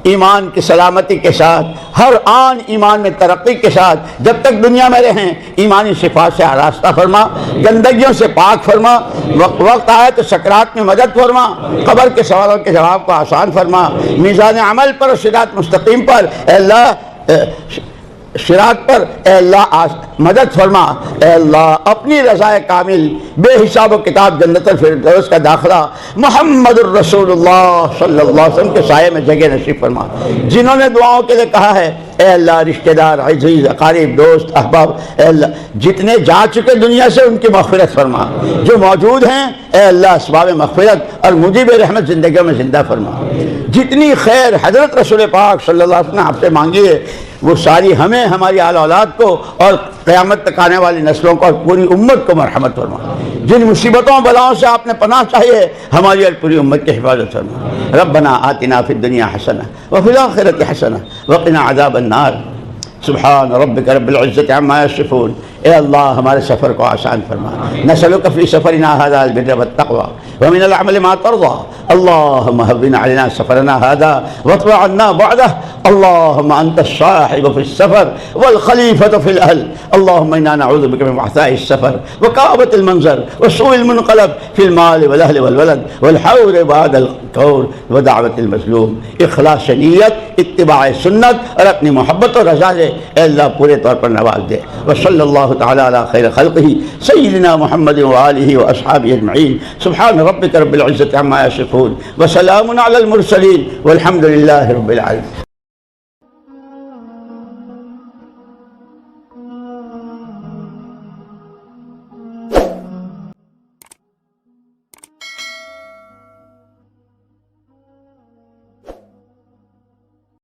ایمان کی سلامتی کے ساتھ، ہر آن ایمان میں ترقی کے ساتھ جب تک دنیا میں رہیں ایمانی صفات سے آراستہ فرما، گندگیوں سے پاک فرما، وقت آئے تو سکرات میں مدد فرما، قبر کے سوالوں کے جواب کو آسان فرما، میزان عمل پر اور صراط مستقیم پر اے اللہ صراط پر اے اللہ مدد فرما۔ اے اللہ اپنی رضا کامل بے حساب و کتاب جنت الفردوس کا داخلہ محمد الرسول اللہ صلی اللہ علیہ وسلم کے سائے میں جگہ نصیب فرما۔ جنہوں نے دعاؤں کے لیے کہا ہے اے اللہ رشتہ دار، عزیز، اقارب، دوست، احباب، اے اللہ جتنے جا چکے دنیا سے ان کی مغفرت فرما، جو موجود ہیں اے اللہ اسباب مغفرت اور مجیب رحمت زندگیوں میں زندہ فرما۔ جتنی خیر حضرت رسول پاک صلی اللہ علیہ وسلم نے آپ سے مانگی ہے وہ ساری ہمیں، ہماری آل اولاد کو اور قیامت تک آنے والی نسلوں کو اور پوری امت کو مرحمت فرما۔ جن مصیبتوں بلاؤں سے آپ نے پناہ چاہیے ہماری اور پوری امت کی حفاظت فرما۔ ربنا آتنا فی الدنیا حسنہ وفی الآخرۃ حسنہ وقنا عذاب النار۔ سبحان ربک رب العزۃ عما یصفون۔ اے اللہ ہمارے سفر کو آسان فرما۔ نسألک فی سفرنا ھذا البر والتقوى ومن العمل ما ترضى اللهم هون علينا سفرنا هذا واطوع عنا بعده. اللهم أنت الصاحب في السفر والخليفة في الأهل. اللهم إنا نعوذ بك من وعثاء السفر وكآبة المنظر وسوء المنقلب في المال والأهل والولد والحور بعد الكور ودعوة المظلوم. اخلاص نیت، اتباع سنت اور اپنی محبت و رضا سے اے اللہ پورے طور پر نواز دے. وصلی اللہ تعالی علی خیر خلقہ سیدنا محمد وآلہ واصحابہ اجمعین. سبحان ربک رب العزة عما یصفون وسلام علی المرسلین والحمد للہ رب العالمین.